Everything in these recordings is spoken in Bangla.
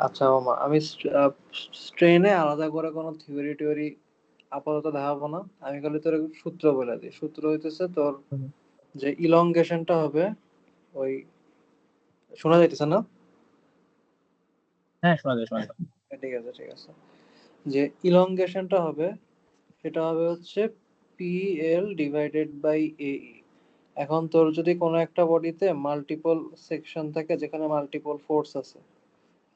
আচ্ছা মামা, আমি স্ট্রেনে আলাদা করে কোনো থিওরি টিওরি আপাতত দেখাবো না। আমি খালি তোর সূত্র বলে দিই। সূত্র হইতেছে তোর হুম। যে ইলংগেশনটা হবে ওই, শোনা যাইতেছে না? হ্যাঁ, শোনা যায় শোনা যায়। হ্যাঁ, ঠিক আছে ঠিক আছে। যে ইলংগেশনটা হবে সেটা হবে হচ্ছে পি এল ডিভাইডেড বাই এ। এখন তোর যদি কোনো একটা বডিতে মাল্টিপল সেকশন থাকে যেখানে মাল্টিপল ফোর্স আছে,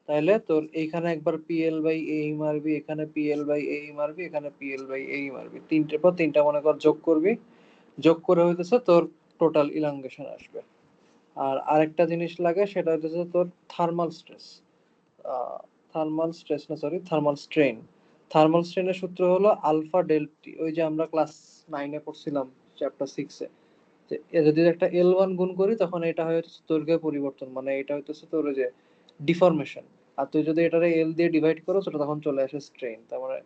তাহলে তোর এইখানে একবার পিএল বাই এই মারবি, এখানে পিএল বাই এই মারবি, এখানে পিএল বাই এই মারবি, তিনটের পর তিনটা মনে কর যোগ করবি। যোগ করে হইতেছে তোর টোটাল ইলাঙ্গেশন আসবে। আর আরেকটা জিনিস লাগে, সেটা হইতেছে তোর থার্মাল স্ট্রেস। থার্মাল স্ট্রেস না, সরি, থার্মাল স্ট্রেন। থার্মাল স্ট্রেনের সূত্র হলো আলফা ডেল্টি, ওই যে আমরা ক্লাস 9-এ পড়ছিলাম, চ্যাপ্টার 6-এ। যদি একটা L1 গুণ করি তখন এটা হচ্ছে দৈর্ঘ্যের পরিবর্তন, মানে এটা হইতেছে তোর ওই যে ডিফরমেশন। আর তুই যদি এটারে এল দিয়ে ডিভাইড করো সেটা তখন চলে আসে স্ট্রেন। তার মানে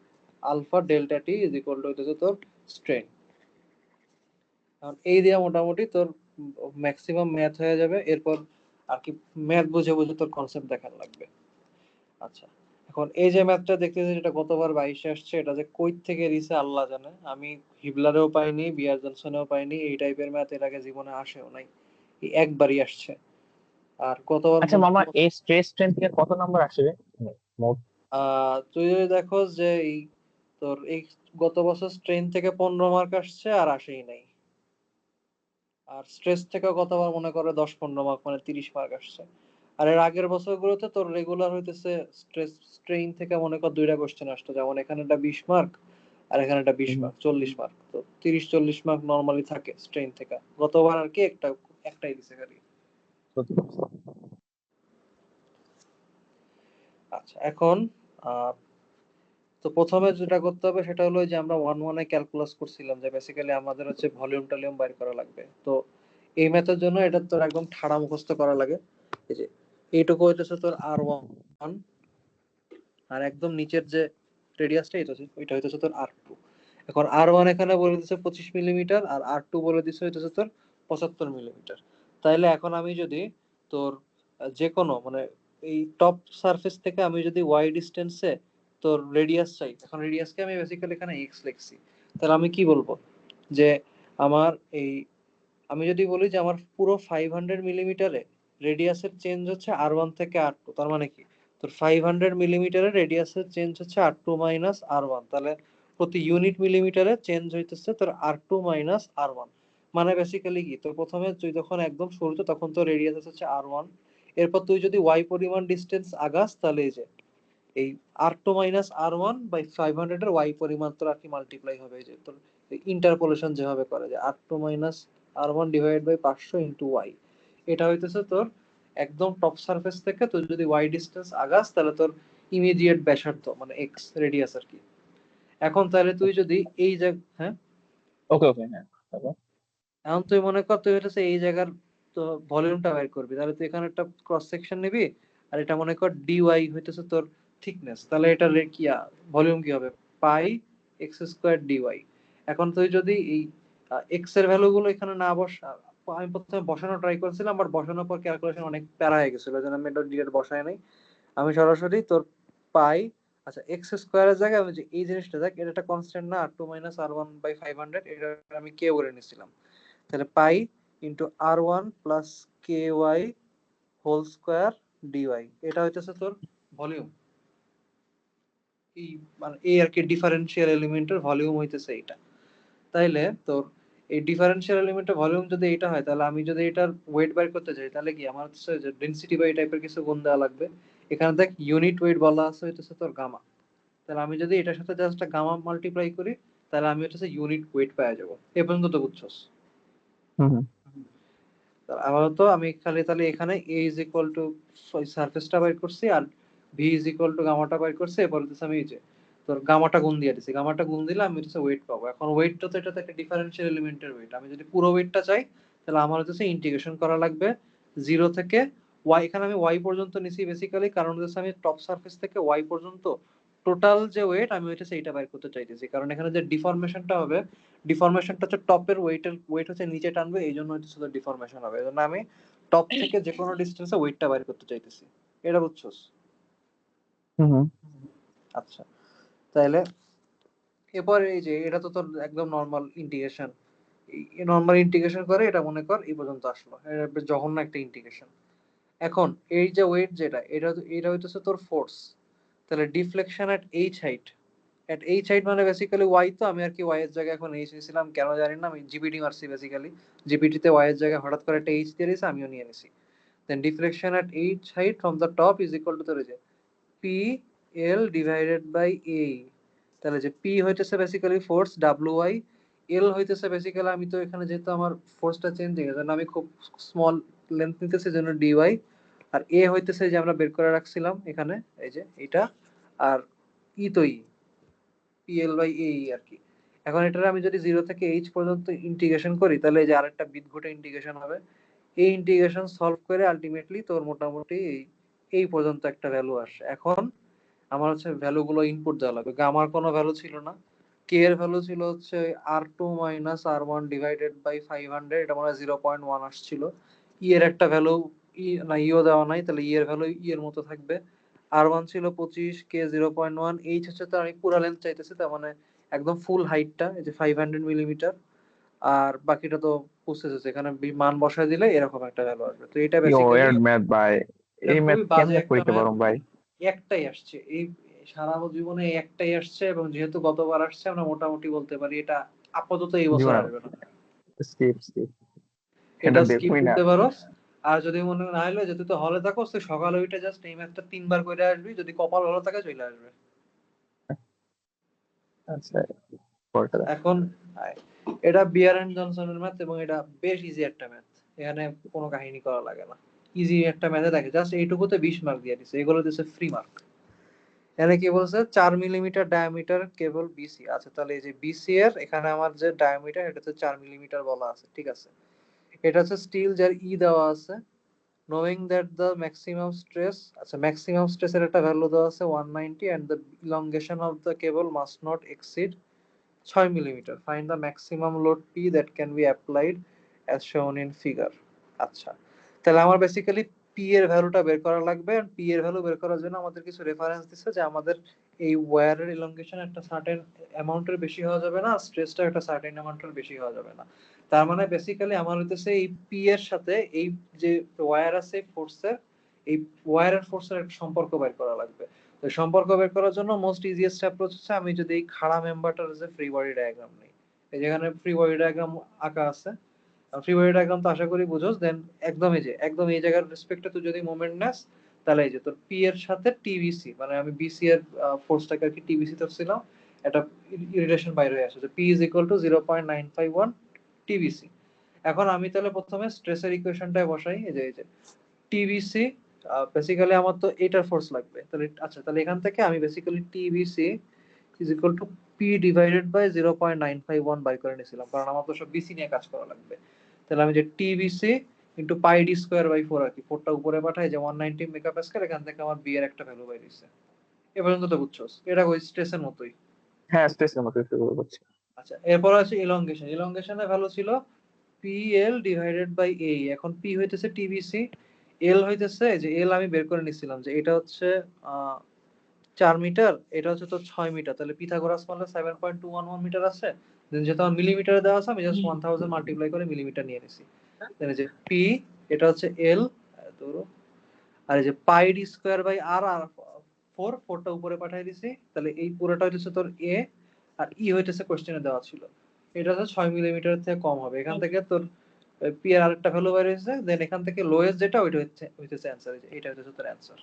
alpha delta T is equal to হইতেছে তোর স্ট্রেন। কারণ এই দিয়ে মোটামুটি তোর ম্যাক্সিমাম ম্যাথ হয়ে যাবে। এরপর আর কি ম্যাথ বুঝে বুঝে তোর কনসেপ্ট দেখার লাগবে। আচ্ছা, এখন এই যে ম্যাথটা দেখতেছি যেটা গতবার 22-এ আসছে, এটা যে কই থেকে দিছে আল্লাহ জানে। আমি হিবলারেও পাইনি, বিয়ার জনসনেও পাইনি, এই টাইপের ম্যাথ এর আগে জীবনে আসেও নাই। এই একবারই আসছে। আর গতবার আচ্ছা মামা, এই স্ট্রেস স্ট্রেন থেকে কত নাম্বার আসবে মোট? তুই যদি দেখো যে এই তোর এই গত বছর স্ট্রেন থেকে 15 মার্ক আসছে আর আসেই নাই। আর স্ট্রেস থেকে গতবার মনে করে 10-15 মার্ক, মানে 30 মার্ক আসছে। আর এর আগের বছরগুলোতে তোর রেগুলার হইতেছে স্ট্রেইন থেকে মনে কর দুইটা কোশ্চেন আসতো, যেমন এখানে একটা 20 মার্ক আর এখানে একটা 20 মার্ক, 40 মার্ক। তো 30-40 মার্ক নর্মালি থাকে স্ট্রেইন থেকে। গতবার আর কি একটাই দিছে খালি। আচ্ছা, এখন আহ তো প্রথমে যেটা করতে হবে সেটা হলো যে আমরা 1-1-এ ক্যালকুলাস করছিলাম যে বেসিক্যালি আমাদের হচ্ছে ভলিউম টলিউম বাইর করা লাগবে। তো এই ম্যাথের জন্য এটা তোর একদম ঠাড়া মুখস্থ করা লাগে। এই যে এইটুকু হইতেছে তোর R1, আর একদম নিচের যে রেডিয়াসটা ওইটা হইতেছে তোর R2। এখন R1 এখানে বলে দিচ্ছে 25 মিলিমিটার, আর R2 বলে দিচ্ছে হইতেছে তোর 75 মিলিমিটার। তাইলে এখন আমি যদি তোর যে কোনো মানে এই টপ সারফেস থেকে আমি যদি ওয়াই ডিস্টেন্সে তোর রেডিয়াস চাই, এখন রেডিয়াসকে আমি বেসিক্যালি এখানে এক্স লিখছি। তাহলে আমি কি বলবো যে আমার এই, আমি যদি বলি যে আমার পুরো 500 মিলিমিটারে রেডিয়াসের চেঞ্জ হচ্ছে R1 থেকে R2, তার মানে কি তোর 500 মিলিমিটারের রেডিয়াসের চেঞ্জ হচ্ছে R2 মাইনাস R1। তাহলে প্রতি ইউনিট মিলিমিটারে চেঞ্জ হইতেছে তোর R2 মাইনাস R1। মানে বেসিক্যালি কি, তোর প্রথমে তুই যখন একদম শুরুতে তখন তোর রেডিয়াস হচ্ছে R1। এরপর তুই যদি ওয়াই পরিমাণ ডিস্টেন্স আগাস, তাহলে এই যে এই R2 মাইনাস R1 বাই 500 এর ওয়াই পরিমাণ তোর আর কি মাল্টিপ্লাই হবে। এই যে তোর ইন্টারপোলেশন যেভাবে করে যে R2 minus R1 divide by 500 into Y. এটা হইতেছে তোর একদম টপ সারফেস থেকে তুই যদি ওয়াই ডিস্টেন্স আগাস তাহলে তোর ইমিডিয়েট ব্যাসার্ধ মানে এক্স রেডিয়াস আর কি। এখন তাহলে তুই যদি এই জায়গা, হ্যাঁ ওকে ওকে, হ্যাঁ, তারপর? এখন তুই মনে কর তুই হইতেছে এই জায়গার তো ভলিউমটা বের করবি, তাহলে তুই এখানে একটা ক্রস সেকশন নিবি। আর এটা মনে কর ডিওয়াই হইতেছে তোর থিকনেস, তাহলে এটা কি ভলিউম কি হবে, পাই এক্স স্কোয়ার ডিওয়াই। এখন তুই যদি এই এক্স এর ভ্যালু গুলো এখানে না আমি প্রথমে বসানো ট্রাই করছিলাম, বাট বসানোর পর ক্যালকুলেশন অনেক প্যারা হয়ে গেছিল, যেন আমি এটা ডিরেক্ট বসাই নাই। আমি সরাসরি তোর পাই, আচ্ছা এক্স স্কোয়ারের জায়গায় আমি যে এই জিনিসটা দেখ, এটা একটা কনস্ট্যান্ট না, R2 মাইনাস R1 বাই 500, এটা আমি কে বলে নিছিলাম। তাহলে পাই ইন্টু R1 প্লাস কে ওয়াই হোল স্কোয়ার ডিওয়াই, এটা হইতেছে তোর ভলিউম। এই মানে এই আর কি ডিফারেন্সিয়াল এলিমেন্টের ভলিউম হইতেছে এইটা। তাইলে তোর এই ডিফারেন্সিয়াল এলিমেন্টের ভলিউম যদি এটা হয়, তাহলে আমি যদি এটার ওয়েট বের করতে চাই, তাহলে কি আমার হচ্ছে যে ডেনসিটি বা এই টাইপের কিছু গুণ দেওয়া লাগবে। এখানে দেখ ইউনিট ওয়েট বলা আছে হইতেছে তোর গামা। তাহলে আমি যদি এটার সাথে জাস্ট গামা মাল্টিপ্লাই করি, তাহলে আমি হচ্ছে ইউনিট ওয়েট পেয়ে যাবো। এ পর্যন্ত তো বুঝছস? হুম হুম। আপাতত আমি খালি তাহলে এখানে a ইজ ইকুয়াল টু সারফেসটা বাইর করছি, আর v ইজ ইকুয়াল টু গামাটা বাইর করছি। এরপর হচ্ছে আমি এই যে তোর গামাটা গুণ দিয়ে দিছি, গামাটা গুণ দিলে আমি হচ্ছে ওয়েট পাবো। এখন ওয়েটটা তো এটা তো একটা ডিফারেন্সিয়াল এলিমেন্টের ওয়েট, আমি যদি পুরো ওয়েটটা চাই তাহলে আমার হচ্ছে ইন্টিগ্রেশন করা লাগবে 0 থেকে y। এখানে আমি y পর্যন্ত নিছি বেসিক্যালি, কারণ হচ্ছে আমি টপ সারফেস থেকে y পর্যন্ত টোটাল যে ওয়েট আমি হচ্ছে এইটা বাইর করতে চাইতেছি। কারণ এখানে যে ডিফরমেশনটা হবে, ডিফরমেশনটা হচ্ছে টপের ওয়েট হচ্ছে নিচে টানবে, এই জন্য হচ্ছে ডিফরমেশন হবে। এই জন্য আমি টপ থেকে যে কোনো ডিস্টেন্সে ওয়েটটা বাইর করতে চাইতেছি। এটা বুঝছস? হুম। আচ্ছা, তাহলে এরপরে এই যে এটা তো তোর একদম নর্মাল ইন্টিগ্রেশন, এই নর্মাল ইন্টিগ্রেশন করে এটা মনে কর এই পর্যন্ত আসলো, এটা বেশ জঘন্য একটা ইন্টিগ্রেশন। এখন এই যে ওয়েট যেটা, এটা হইতেছে তোর ফোর্স। তাহলে deflection at H height, at H height মানে বেসিক্যালি ওয়াই, তো আমি আর কি ওয়াই এর জায়গায় এখন এইচ নিয়েছিলাম, কেন জানি না, আমি জিপিটি মারছি বেসিক্যালি, জিপিটিতে ওয়াই এর জায়গায় হঠাৎ করে একটা এইচ দিয়ে দিয়েছে, আমিও নিয়ে নিছি। Then deflection at H height from the top is equal to তোর যে P L divided by A. তাহলে যে পি হইতেছে basically force W I, L হইতেছে বেসিক্যালি, আমি তো এখানে যেহেতু আমার ফোর্সটা চেঞ্জ হয়ে গেছে, আমি খুব স্মল লেন্থ নিতেছি জন্য ডিওয়াই, আর এ হইতেছে যে আমরা বের করে রাখছিলাম এখানে, এই যে এটা, আর ই তো ই, পি এল বাই এ আর কি। এখন এটার আমি যদি 0 থেকে এইচ পর্যন্ত ইন্টিগ্রেশন করি, তাহলে এই যে আরেকটা বিদঘুটে ইন্টিগ্রেশন হবে। এই ইন্টিগ্রেশন সলভ করে আলটিমেটলি তোর মোটামুটি এই পর্যন্ত একটা ভ্যালু আসে। এখন আমার হচ্ছে ভ্যালু গুলো ইনপুট দেওয়া লাগবে, আমার কোনো ভ্যালু ছিল না। কে এর ভ্যালু ছিল হচ্ছে R2 minus R1 divided by 500, এটা মনে হয় 0.1 আসছিল। ই এর একটা ভ্যালু, ই না, ইও দেওয়া নাই, তাহলে ই এর ভ্যালু ই এর মতো থাকবে। R1 ছিল 25, কে 0.1, এইচ হচ্ছে, তো আমি পুরা লেন্থ চাইতেছি, তার মানে একদম ফুল হাইটটা, এই যে 500 মিলিমিটার। আর বাকিটা তো বুঝতেছিস, এখানে মান বসায় দিলে এরকম একটা ভ্যালু আসবে। তো এটা ইয়ো বেসিক্যালি, এর ম্যাথ ভাই, এটা এই ম্যাথ খুবই বাজে কেমনে একটা কইতে ম্যাথ, পারো ভাই? একটাই আসছে এই সারা জীবনে, এই একটাই আসছে, এবং যেহেতু গতবার আসছে আমরা মোটামুটি বলতে পারি এটা আপাতত এই বছর জীবনে আসবে না। স্কিপ স্কিপ, এটা এটা স্কিপ দেখুই না। দিতে পারো। আর যদি মনে না হলো যে তুই তো হলে থাকো, তুই সকালে উঠে জাস্ট এই ম্যাথটা 3 বার করে আসবি, যদি কপাল ভালো থাকে চলে আসবে। আচ্ছা, পরটা দাও। এখন আয়, এটা বিয়ার এন্ড জনসনের ম্যাথ, এবং এটা বেশ ইজি একটা ম্যাথ, এখানে কোনো কাহিনী করা লাগে না। ইজি একটা ম্যাথে দেখে জাস্ট এইটুকুতে 20 মার্ক দিয়ে দিছে, এগুলো দিছে ফ্রি মার্ক। এখানে কি বলছে, 4 মিলিমিটার ডায়ামিটার কেবল বিসি। আচ্ছা, তাহলে এই যে বিসি এর এখানে আমার যে ডায়ামিটার, এটা হচ্ছে 4 মিলিমিটার বলা আছে, ঠিক আছে। এটা হচ্ছে স্টিল, যার ই দেওয়া আছে। Knowing that the maximum stress, আচ্ছা ম্যাক্সিমাম স্ট্রেসের একটা ভ্যালু দেওয়া আছে 190, and the elongation of the cable must not exceed 6 millimetre. Find the maximum load P that can be applied as shown in figure. আচ্ছা, তাহলে আমার বেসিক্যালি পি এর ভ্যালুটা বের করা লাগবে, আর পি এর ভ্যালু বের করার জন্য আমাদের কিছু রেফারেন্স দিচ্ছে, যে আমাদের এই ওয়্যারের ইলংগেশন একটা সার্টেন অ্যামাউন্টের বেশি হওয়া যাবে না, স্ট্রেসটা একটা সার্টেন অ্যামাউন্টের বেশি হওয়া যাবে না। তার মানে বেসিক্যালি আমার হইতেছে এই পি এর সাথে এই যে ওয়্যার আছে ফোর্সের, এই ওয়্যারের ফোর্সের একটা সম্পর্ক বের করা লাগবে। তো সম্পর্ক বের করার জন্য মোস্ট ইজিয়েস্ট অ্যাপ্রোচ হচ্ছে, আমি যদি এই খাড়া মেম্বারটার যে ফ্রি বডি ডায়াগ্রাম নেই, এই যেখানে ফ্রি বডি ডায়াগ্রাম আঁকা আছে, ফ্রি বডি ডায়াগ্রাম তো আশা করি বুঝোস। দেন একদম এই যে একদম এই জায়গার রেসপেক্টে তুই যদি মোমেন্ট নেস, তাহলে এই যে তোর পি এর সাথে টিবিসি, মানে আমি বিসি এর ফোর্সটাকে আর কি টিবিসি ধরছিলাম, এটা রিলেশন বাইরে হয়ে আসে, যে P is equal two 0.951 TBC. এখন আমি তাহলে প্রথমে স্ট্রেসের ইকুয়েশনটায় বসাই, এই যে টিবিসি, বেসিক্যালি আমার তো এটার ফোর্স লাগবে, তাহলে আচ্ছা, তাহলে এখান থেকে আমি basically TBC is equal to P divided by 0.951 by করে নিয়েছিলাম, কারণ আমার তো সব বিসি নিয়ে কাজ করা লাগবে। তাহলে আমি যে TBC into pi D square by 4 আর কি, 4টা উপরে পাঠাই, যে 190 মেগাপাস্কেল, এখান থেকে আমার বি এর একটা ভ্যালু বাই দিছে। এ পর্যন্ত তো বুঝছোস, এটা ওই স্ট্রেসের মতোই। হ্যাঁ, স্ট্রেসের মতো শুরু করছি। আচ্ছা, এরপর আছে ইলংগেশন, ইলংগেশনের ভ্যালু ছিল পি এল ডিভাইডেড বাই এ। এখন পি হইতেছে টিবিসি, এল হইতেছে, যে এল আমি বের করে নিছিলাম, যে এটা হচ্ছে 4 মিটার, এটা হচ্ছে তো 6 মিটার, তাহলে পিথাগোরাস মানলে 7.211 মিটার আছে। দেন যেহেতু আমার মিলিমিটারে দেওয়া আছে, আমি জাস্ট 1000 মাল্টিপ্লাই করে মিলিমিটার নিয়ে নিছি। দেন এই যে পি, এটা হচ্ছে এল, আর এই যে পাই ডি স্কোয়ার বাই আর, আর 4টা উপরে পাঠিয়ে দিছি, তাহলে এই পুরোটা হইতেছে তোর এ, আর ই হইতেছে কোশ্চেনে দেওয়া ছিল, এটা হচ্ছে 6 মিলিমিটার থেকে কম হবে। এখান থেকে তোর পি এর আরেকটা ভ্যালু বের হয়েছে, দেন এখান থেকে লোয়েস্ট যেটা ওইটা হইতেছে অ্যান্সার, এটা হইতেছে তোর অ্যান্সার।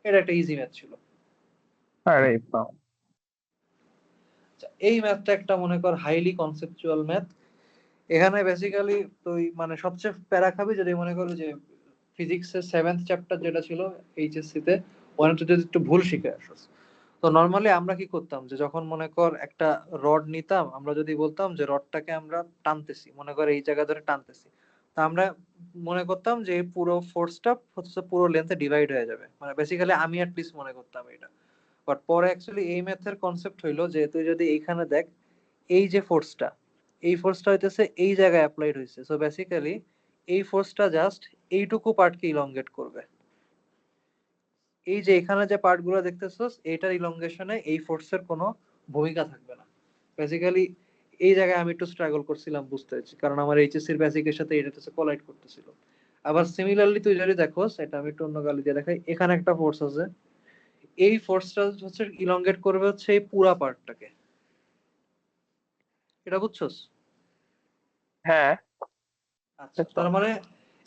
এটা একটা ইজি ম্যাথ ছিল। আরে বাপ। আচ্ছা, এই ম্যাথটা একটা মনে কর হাইলি কনসেপচুয়াল ম্যাথ। এখানে বেসিক্যালি তুই মানে সবচেয়ে প্যারা খাবি যদি মনে করো যে ফিজিক্সের 7th চ্যাপ্টার যেটা ছিল এইচএসসি তে, ওখানে তুই যদি একটু ভুল শিখে আসছিস। তো নর্মালি আমরা কি করতাম, যে যখন মনে কর একটা রড নিতাম, আমরা যদি বলতাম যে রডটাকে আমরা টানতেছি, মনে কর এই জায়গা ধরে টানতেছি, তা আমরা মনে করতাম যে এই পুরো ফোর্সটা হচ্ছে পুরো লেন্থে ডিভাইড হয়ে যাবে, মানে বেসিক্যালি আমি অ্যাটলিস্ট মনে করতাম এটা। বাট পরে অ্যাকচুয়ালি এই ম্যাথের কনসেপ্ট হইলো, যে তুই যদি এইখানে দেখ, এই যে ফোর্সটা, এই ফোর্সটা হইতেছে এই জায়গায় অ্যাপ্লাইড হয়েছে, সো বেসিক্যালি এই ফোর্সটা জাস্ট এইটুকু পার্টকে ইলংগেট করবে, এই যে এখানে যে পার্ট গুলো দেখতেছস এটার ইলংগেশনে এই ফোর্সের কোনো ভূমিকা থাকবে না। বেসিক্যালি এই জায়গায় আমি একটু স্ট্রাগল করছিলাম বুঝতে পারছি, কারণ আমার এইচএসসি এর বেসিকের সাথে এটা হচ্ছে কোলাইড করতেছিল। আবার সিমিলারলি তুই যদি দেখোস, এটা আমি একটু অন্য গালি দিয়ে দেখাই, এখানে একটা ফোর্স আছে, এই ফোর্সটা হচ্ছে ইলংগেট করবে হচ্ছে এই পুরা পার্টটাকে, এটা বুঝছস? হ্যাঁ, আচ্ছা, তার মানে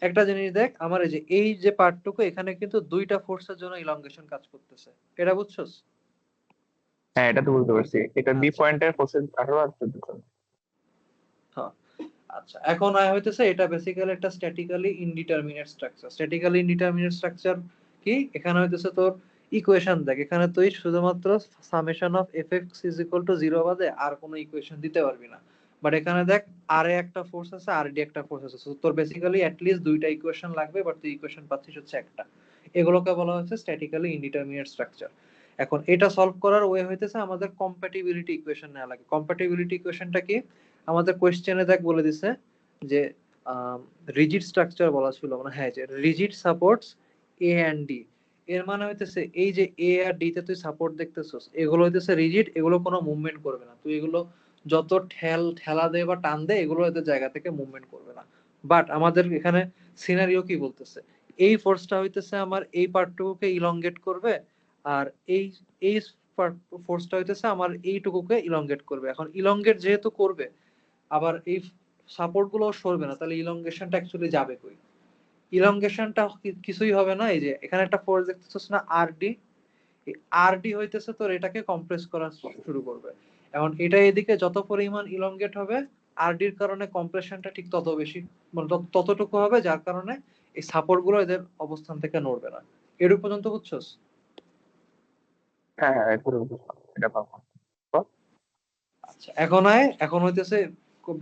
একটা জিনিস দেখ, আমার এই যে পার্টটুকু এখানে কিন্তু দুইটা ফোর্সের জন্য ইলংগেশন কাজ করতেছে, এটা বুঝছস? হ্যাঁ, এটা তো বুঝতে পারছি। এটা বি আচ্ছা, পয়েন্টের ফোর্সেস 18 আর 14। হ্যাঁ, আচ্ছা, এখন আয় হইতেছে এটা বেসিক্যালি একটা statically indeterminate structure. Statically indeterminate structure কি? এখানে হইতেছে তোর ইকুয়েশন দেখ, এখানে তুই শুধুমাত্র summation of FX is equal to 0 বাদে আর কোনো ইকুয়েশন দিতে পারবি না। বাট এখানে দেখ আর এ একটা ফোর্স আছে, আর ডি একটা ফোর্স আছে, So তোর বেসিক্যালি অ্যাট লিস্ট দুইটা ইকুয়েশন লাগবে, বাট তুই ইকুয়েশন পাচ্ছিস হচ্ছে একটা। এগুলোকে বলা হচ্ছে স্ট্যাটিক্যালি ইনডিটারমিনেট স্ট্রাকচার। এখন এটা সলভ করার ওয়ে হইতেছে আমাদের কম্প্যাটিবিলিটি ইকুয়েশন নেওয়া লাগে। কম্প্যাটিবিলিটি ইকুয়েশনটা কি? আমাদের কোয়েশ্চেনে দেখ বলে দিছে যে রিজিড স্ট্রাকচার বলা ছিল, মানে হ্যাঁ, যে rigid supports A and D. এর মানে হইতেছে এই যে এ আর ডি তে তুই সাপোর্ট দেখতেছস, এগুলো হইতেছে রিজিড, এগুলো কোনো মুভমেন্ট করবে না। তুই এগুলো যত ঠেলা দে বা টান দে, এগুলো এদের জায়গা থেকে মুভমেন্ট করবে না। বাট আমাদের এখানে সিনারিও কি বলতেছে, এই ফোর্সটা হইতেছে আমার এই পার্টটুকুকে ইলংগেট করবে, আর এই এই ফোর্সটা হইতেছে আমার এইটুকুকে ইলংগেট করবে। এখন ইলংগেট যেহেতু করবে, আবার এই সাপোর্ট গুলো সরবে না, তাহলে ইলংগেশনটা অ্যাকচুয়ালি যাবে কই? ইলংগেশনটা কিছুই হবে না। এই যে এখানে একটা ফোর্স দেখতেছস না, আরডি, এই আরডি হইতেছে তোর এটাকে কম্প্রেস করা শুরু করবে। এখন এটা এদিকে যত পরিমাণ ইলংগেট হবে, আরডির কারণে কম্প্রেশনটা ঠিক তত বেশি, মানে ততটুকু হবে, যার কারণে এই সাপোর্ট গুলো এদের অবস্থান থেকে নড়বে না। এরূপ পর্যন্ত বুঝছস? হ্যাঁ, হ্যাঁ, এটা বুঝলাম। এটা পাবো। আচ্ছা, এখন হইতেছে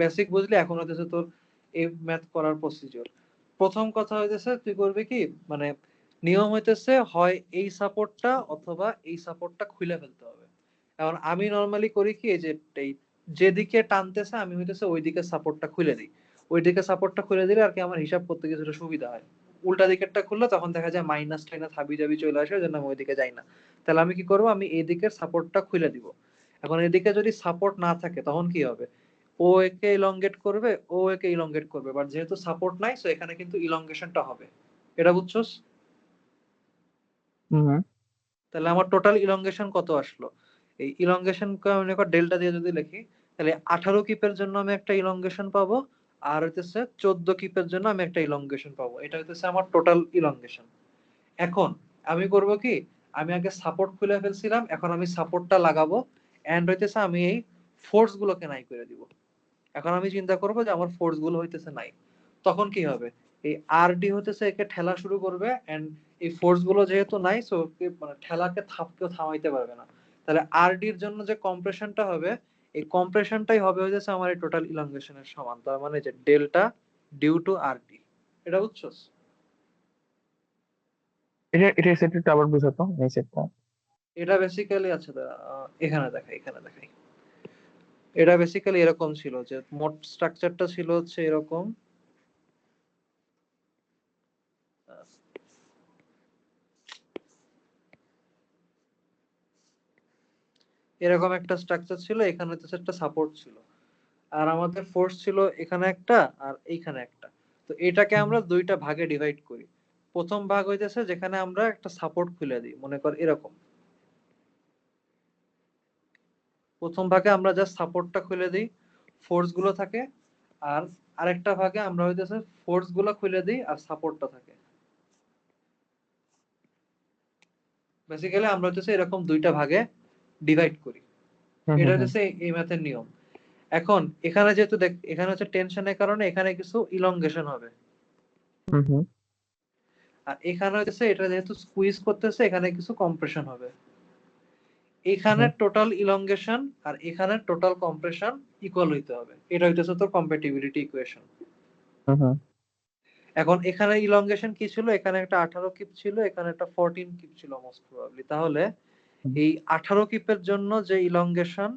বেসিক বুঝলি, এখন হইতেছে তোর এই ম্যাথ করার প্রসিডিওর। প্রথম কথা হইতেছে তুই করবি কি, মানে নিয়ম হইতেছে হয় এই সাপোর্টটা অথবা এই সাপোর্টটা খুলে ফেলতে হবে। এখন আমি নরমালি করি কি, এই যে এই যেদিকে টানতেছে আমি হইতেছে ওইদিকে সাপোর্টটা খুলে দিই। ওইদিকে সাপোর্টটা খুলে দিলে আর কি আমার হিসাব করতে কিছুটা সুবিধা হয়। উল্টা দিকেরটা খুললে তখন দেখা যায় মাইনাস টাইনাস হাবি জাবি চলে আসে, জন্য আমি ওইদিকে যাই না। তাহলে আমি কি করবো, আমি এই দিকের সাপোর্টটা খুলে দিব। এখন এদিকে যদি সাপোর্ট না থাকে তখন কি হবে, ও একে ইলংগেট করবে, ও একে ইলংগেট করবে, বাট যেহেতু সাপোর্ট নাই, সো এখানে কিন্তু ইলংগেশনটা হবে। এটা বুঝছস? হুম, হুম। তাহলে আমার টোটাল ইলংগেশন কত আসলো? এই ইলংগেশন মনে কর ডেল্টা দিয়ে যদি লিখি, তাহলে 18 কিপের জন্য আমি একটা ইলংগেশন পাবো, আর হইতেছে 14 কিপের জন্য আমি একটা ইলংগেশন পাবো। এটা হইতেছে আমার টোটাল ইলংগেশন। এখন আমি করব কি, আমি আগে সাপোর্ট খুলে ফেলছিলাম, এখন আমি সাপোর্টটা লাগাবো, এন্ড হইতেছে আমি এই ফোর্স গুলোকে নাই করে দিব। এখন আমি চিন্তা করব যে আমার ফোর্স গুলো হইতেছে নাই, তখন কি হবে, এই আরডি হইতেছে একে ঠেলা শুরু করবে, এন্ড এই ফোর্স গুলো যেহেতু নাই, সো মানে ঠেলাকে কেউ থামাইতে পারবে না। তাহলে আরডির জন্য যে কম্প্রেশনটা হবে, এই কম্প্রেশনটাই হবে হইতেছে আমার এই টোটাল ইলংগেশনের সমান। তার মানে যে ডেল্টা ডিউ টু আরডি। এটা বুঝছস? এটা সেটটা আবার বুঝাতো, এই সেটটা। এটা বেসিক্যালি আছে, এখানে দেখাই। এটা বেসিক্যালি এরকম ছিল যে মোট স্ট্রাকচারটা ছিল হচ্ছে এরকম। এরকম একটা স্ট্রাকচার ছিল, এখানে হচ্ছে একটা সাপোর্ট ছিল, আর আমাদের ফোর্স ছিল এখানে একটা আর এইখানে একটা। তো এটাকে আমরা দুইটা ভাগে ডিভাইড করি। প্রথম ভাগ হইতেছে যেখানে আমরা একটা সাপোর্ট খুলে দিই, মনে কর এরকম। প্রথম ভাগে আমরা জাস্ট সাপোর্টটা খুলে দিই, ফোর্স গুলো থাকে। আর আরেকটা ভাগে আমরা হইতেছে ফোর্স গুলো খুলে দিই আর সাপোর্টটা থাকে। বেসিক্যালি আমরা হইতেছে এরকম দুইটা ভাগে ডিভাইড করি। হুম, এটা হুম, হুম। হচ্ছে এই ম্যাথের নিয়ম। এখন এখানে যেহেতু দেখ, এখানে হচ্ছে টেনশনের কারণে এখানে কিছু ইলংগেশন হবে, হুম, হুম, আর এখানে হচ্ছে এটা যেহেতু স্কুইজ করতেছে, এখানে কিছু কম্প্রেশন হবে। এখানে হুম, টোটাল ইলংগেশন আর এখানে টোটাল কম্প্রেশন ইকুয়াল হইতে হবে। এটা হইতেছে তোর কম্প্যাটিবিলিটি ইকুয়েশন। হুম, হুম, এখন এখানে ইলংগেশন কি ছিল, এখানে একটা 18 কিপ ছিল, এখানে একটা 14 কিপ ছিল মোস্ট প্রবাবলি। তাহলে হুম, এই 18 কিপের জন্য যে ইলংগেশন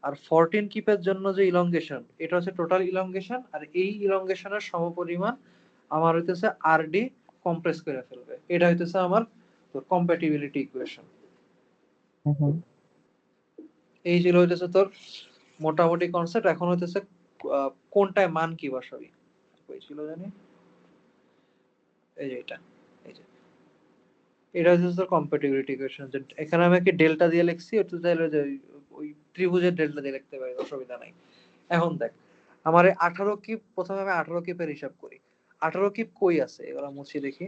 আর 14 কিপের জন্য যে ইলংগেশন, এটা হচ্ছে টোটাল ইলংগেশন, আর এই ইলংগেশনের সমপরিমাণ আমার হইতেছে আরডি কম্প্রেস করে ফেলবে। এটা হইতেছে আমার তোর কম্প্যাটিবিলিটি ইকুয়েশন। হুম। এই ছিল হইতেছে তোর মোটামুটি কনসেপ্ট। এখন হইতেছে কোনটায় মান কি বসাবি, কই ছিল জানি, এই যে এটা, এই যে এটা হচ্ছে তোর কম্প্যাটিবিলিটি ইকুয়েশন। এখানে আমি কি ডেল্টা দিয়ে লিখছি, একটু চাইলে যে ওই ত্রিভুজের ডেল্টা দিয়ে লিখতে পারি, অসুবিধা নাই। এখন দেখ আমার 18 কিপ, প্রথমে আমি 18 কিপের হিসাব করি। 18 কিপ কই আছে এবার মুছি দেখি।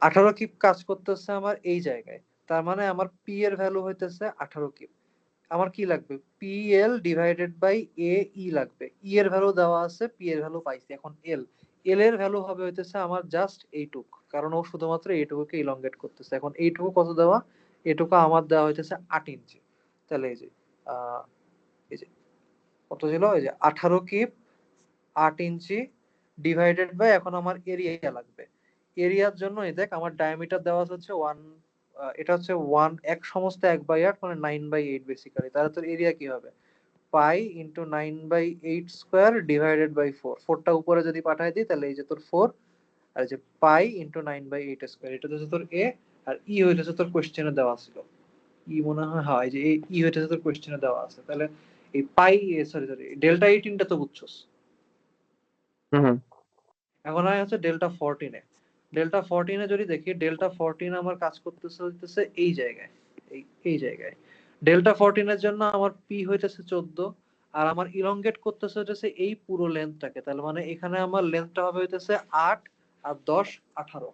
18 কিপ কাজ করতেছে আমার এই জায়গায়, তার মানে আমার পি এর ভ্যালু হইতেছে 18 কিপ। আমার কি লাগবে, P L divided by A ই লাগবে। ই এর ভ্যালু দেওয়া আছে, পি এর ভ্যালু পাইছি। এখন এল, এল এর ভ্যালু হবে হইতেছে আমার জাস্ট এইটুক, কারণ ও শুধুমাত্র এইটুকুকে ইলংগেট করতেছে। এখন এইটুকু কত দেওয়া, এইটুকু আমার দেওয়া হইতেছে 8 ইঞ্চি। তাহলে এই যে কত ছিল, এই যে 18 কিপ 8 ইঞ্চি ডিভাইডেড বাই, এখন আমার এরিয়া লাগবে। এরিয়ার জন্য এই দেখ আমার ডায়ামিটার দেওয়া হচ্ছে 1, এটা হচ্ছে 1 এক সমস্ত 1/8 মানে 9/8 বেসিক্যালি। তাহলে তোর এরিয়া কি হবে, pi into 9/8 square divided by 4। 4টা উপরে যদি পাঠাই দিই তাহলে এই যে তোর 4, আর এই যে পাই ইন্টু 9/8 স্কোয়ার, এটা হচ্ছে তোর এ। আর ই হইতেছে তোর কোশ্চেনে দেওয়া ছিল, ই মনে হয়, হ্যাঁ এই যে ই হইতেছে তোর কোশ্চেনে দেওয়া আছে। তাহলে এই পাই, সরি সরি, ডেল্টা 18টা তো বুঝছস। হুম। এখন আমি হচ্ছে ডেল্টা 14 এ, ডেল্টা 14 এ যদি দেখি, ডেল্টা 14 আমার কাজ করতেছে হইতেছে এই জায়গায়, এই জায়গায়। ডেল্টা 14 এর জন্য আমার পি হইতেছে 14, আর আমার ইলংগেট করতেছে হইতেছে এই পুরো লেন্থটাকে। তাহলে মানে এখানে আমার লেন্থটা হবে হইতেছে 8 আর 10 18,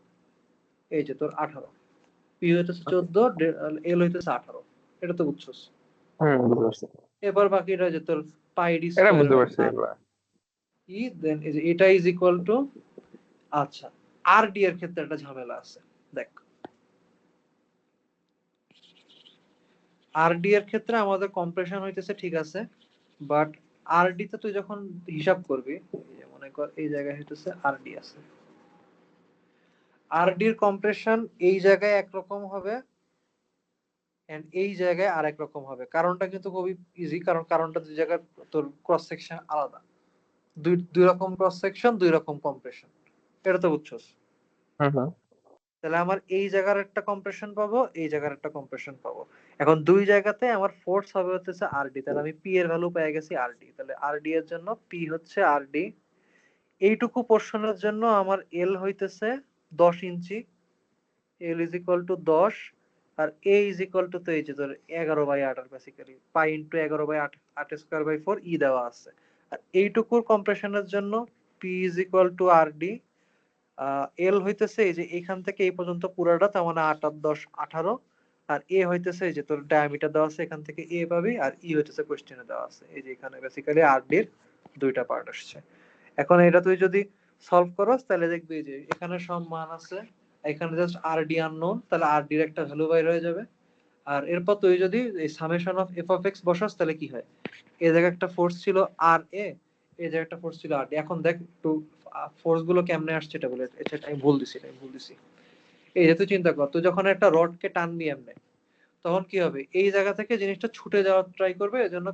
এই যে তোর 18, পি হইতেছে 14, এল হইতেছে 18। এটা তো বুঝছস। বুঝতে পারছি। এবার বাকিটা যে তোর পাই ডি এটা স্কয়ার বুঝতে পারছি আর এবার। ই, দেন এই যে এটা ইজ ইকুয়াল টু, আচ্ছা আর ডি এর ক্ষেত্রে একটা ঝামেলা আছে। দেখ আরডি এর ক্ষেত্রে আমাদের কম্প্রেশন হইতেছে ঠিক আছে, বাট আরডি তে তুই যখন হিসাব করবি, এই যে মনে কর এই জায়গায় হইতেছে আরডি আছে, আরডি এর কম্প্রেশন এই জায়গায় একরকম হবে এন্ড এই জায়গায় আরেক রকম হবে। কারণটা কিন্তু খুবই ইজি, কারণটা দুই জায়গার তোর ক্রস সেকশন আলাদা। দুই দুই রকম ক্রস সেকশন, দুই রকম কম্প্রেশন, এটা তো বুঝছস। হুম। তাহলে আমার এই জায়গার একটা কম্প্রেশন পাবো, এই জায়গার একটা কম্প্রেশন পাবো। এখন দুই জায়গাতে আমার ফোর্স হবে হচ্ছে আরডি। তাহলে আমি পি এর ভ্যালু পেয়ে গেছি আরডি। তাহলে আরডি এর জন্য পি হচ্ছে আরডি। এইটুকু পোর্শনের জন্য আমার এল হইতেছে 10 inch, L is equal to 10, আর এ ইজ ইকুয়াল টু, তো এই যে তোর 11/8 আর basically pi into 11/8 square by 4 E দেওয়া আছে। আর এইটুকুর কম্প্রেশনের জন্য P is equal to RD. L হইতেছে এই যে এখান থেকে এই পর্যন্ত পুরাটা, তার মানে 8 আর 10 18, আর এ হইতেছে এই যে তোর ডায়ামিটার দেওয়া আছে, এখান থেকে এ পাবি, আর ই হইতেছে কোশ্চেনে দেওয়া আছে। এই যে এখানে বেসিক্যালি আরডি এর দুইটা পার্ট আসছে। এখন এটা তুই যদি সলভ করস তাহলে দেখবি যে এখানে সব মান আছে, এখানে জাস্ট আরডি আননোন, তাহলে আরডি এর একটা ভ্যালু বাইর হয়ে যাবে। আর এরপর তুই যদি এই summation of F of X বসাস তাহলে কি হয়, এই জায়গায় একটা ফোর্স ছিল আর এ, এই জায়গায় একটা ফোর্স ছিল আর ডি। এখন দেখ একটু ফোর্স গুলো কেমনে আসছে এটা বলে, এটা আমি ভুল দিছি। এই যে তুই চিন্তা কর, তুই যখন একটা রডকে টানবি এমনে, তখন কি হবে, এই জায়গা থেকে জিনিসটা ছুটে যাওয়ার ট্রাই করবে, এজন্য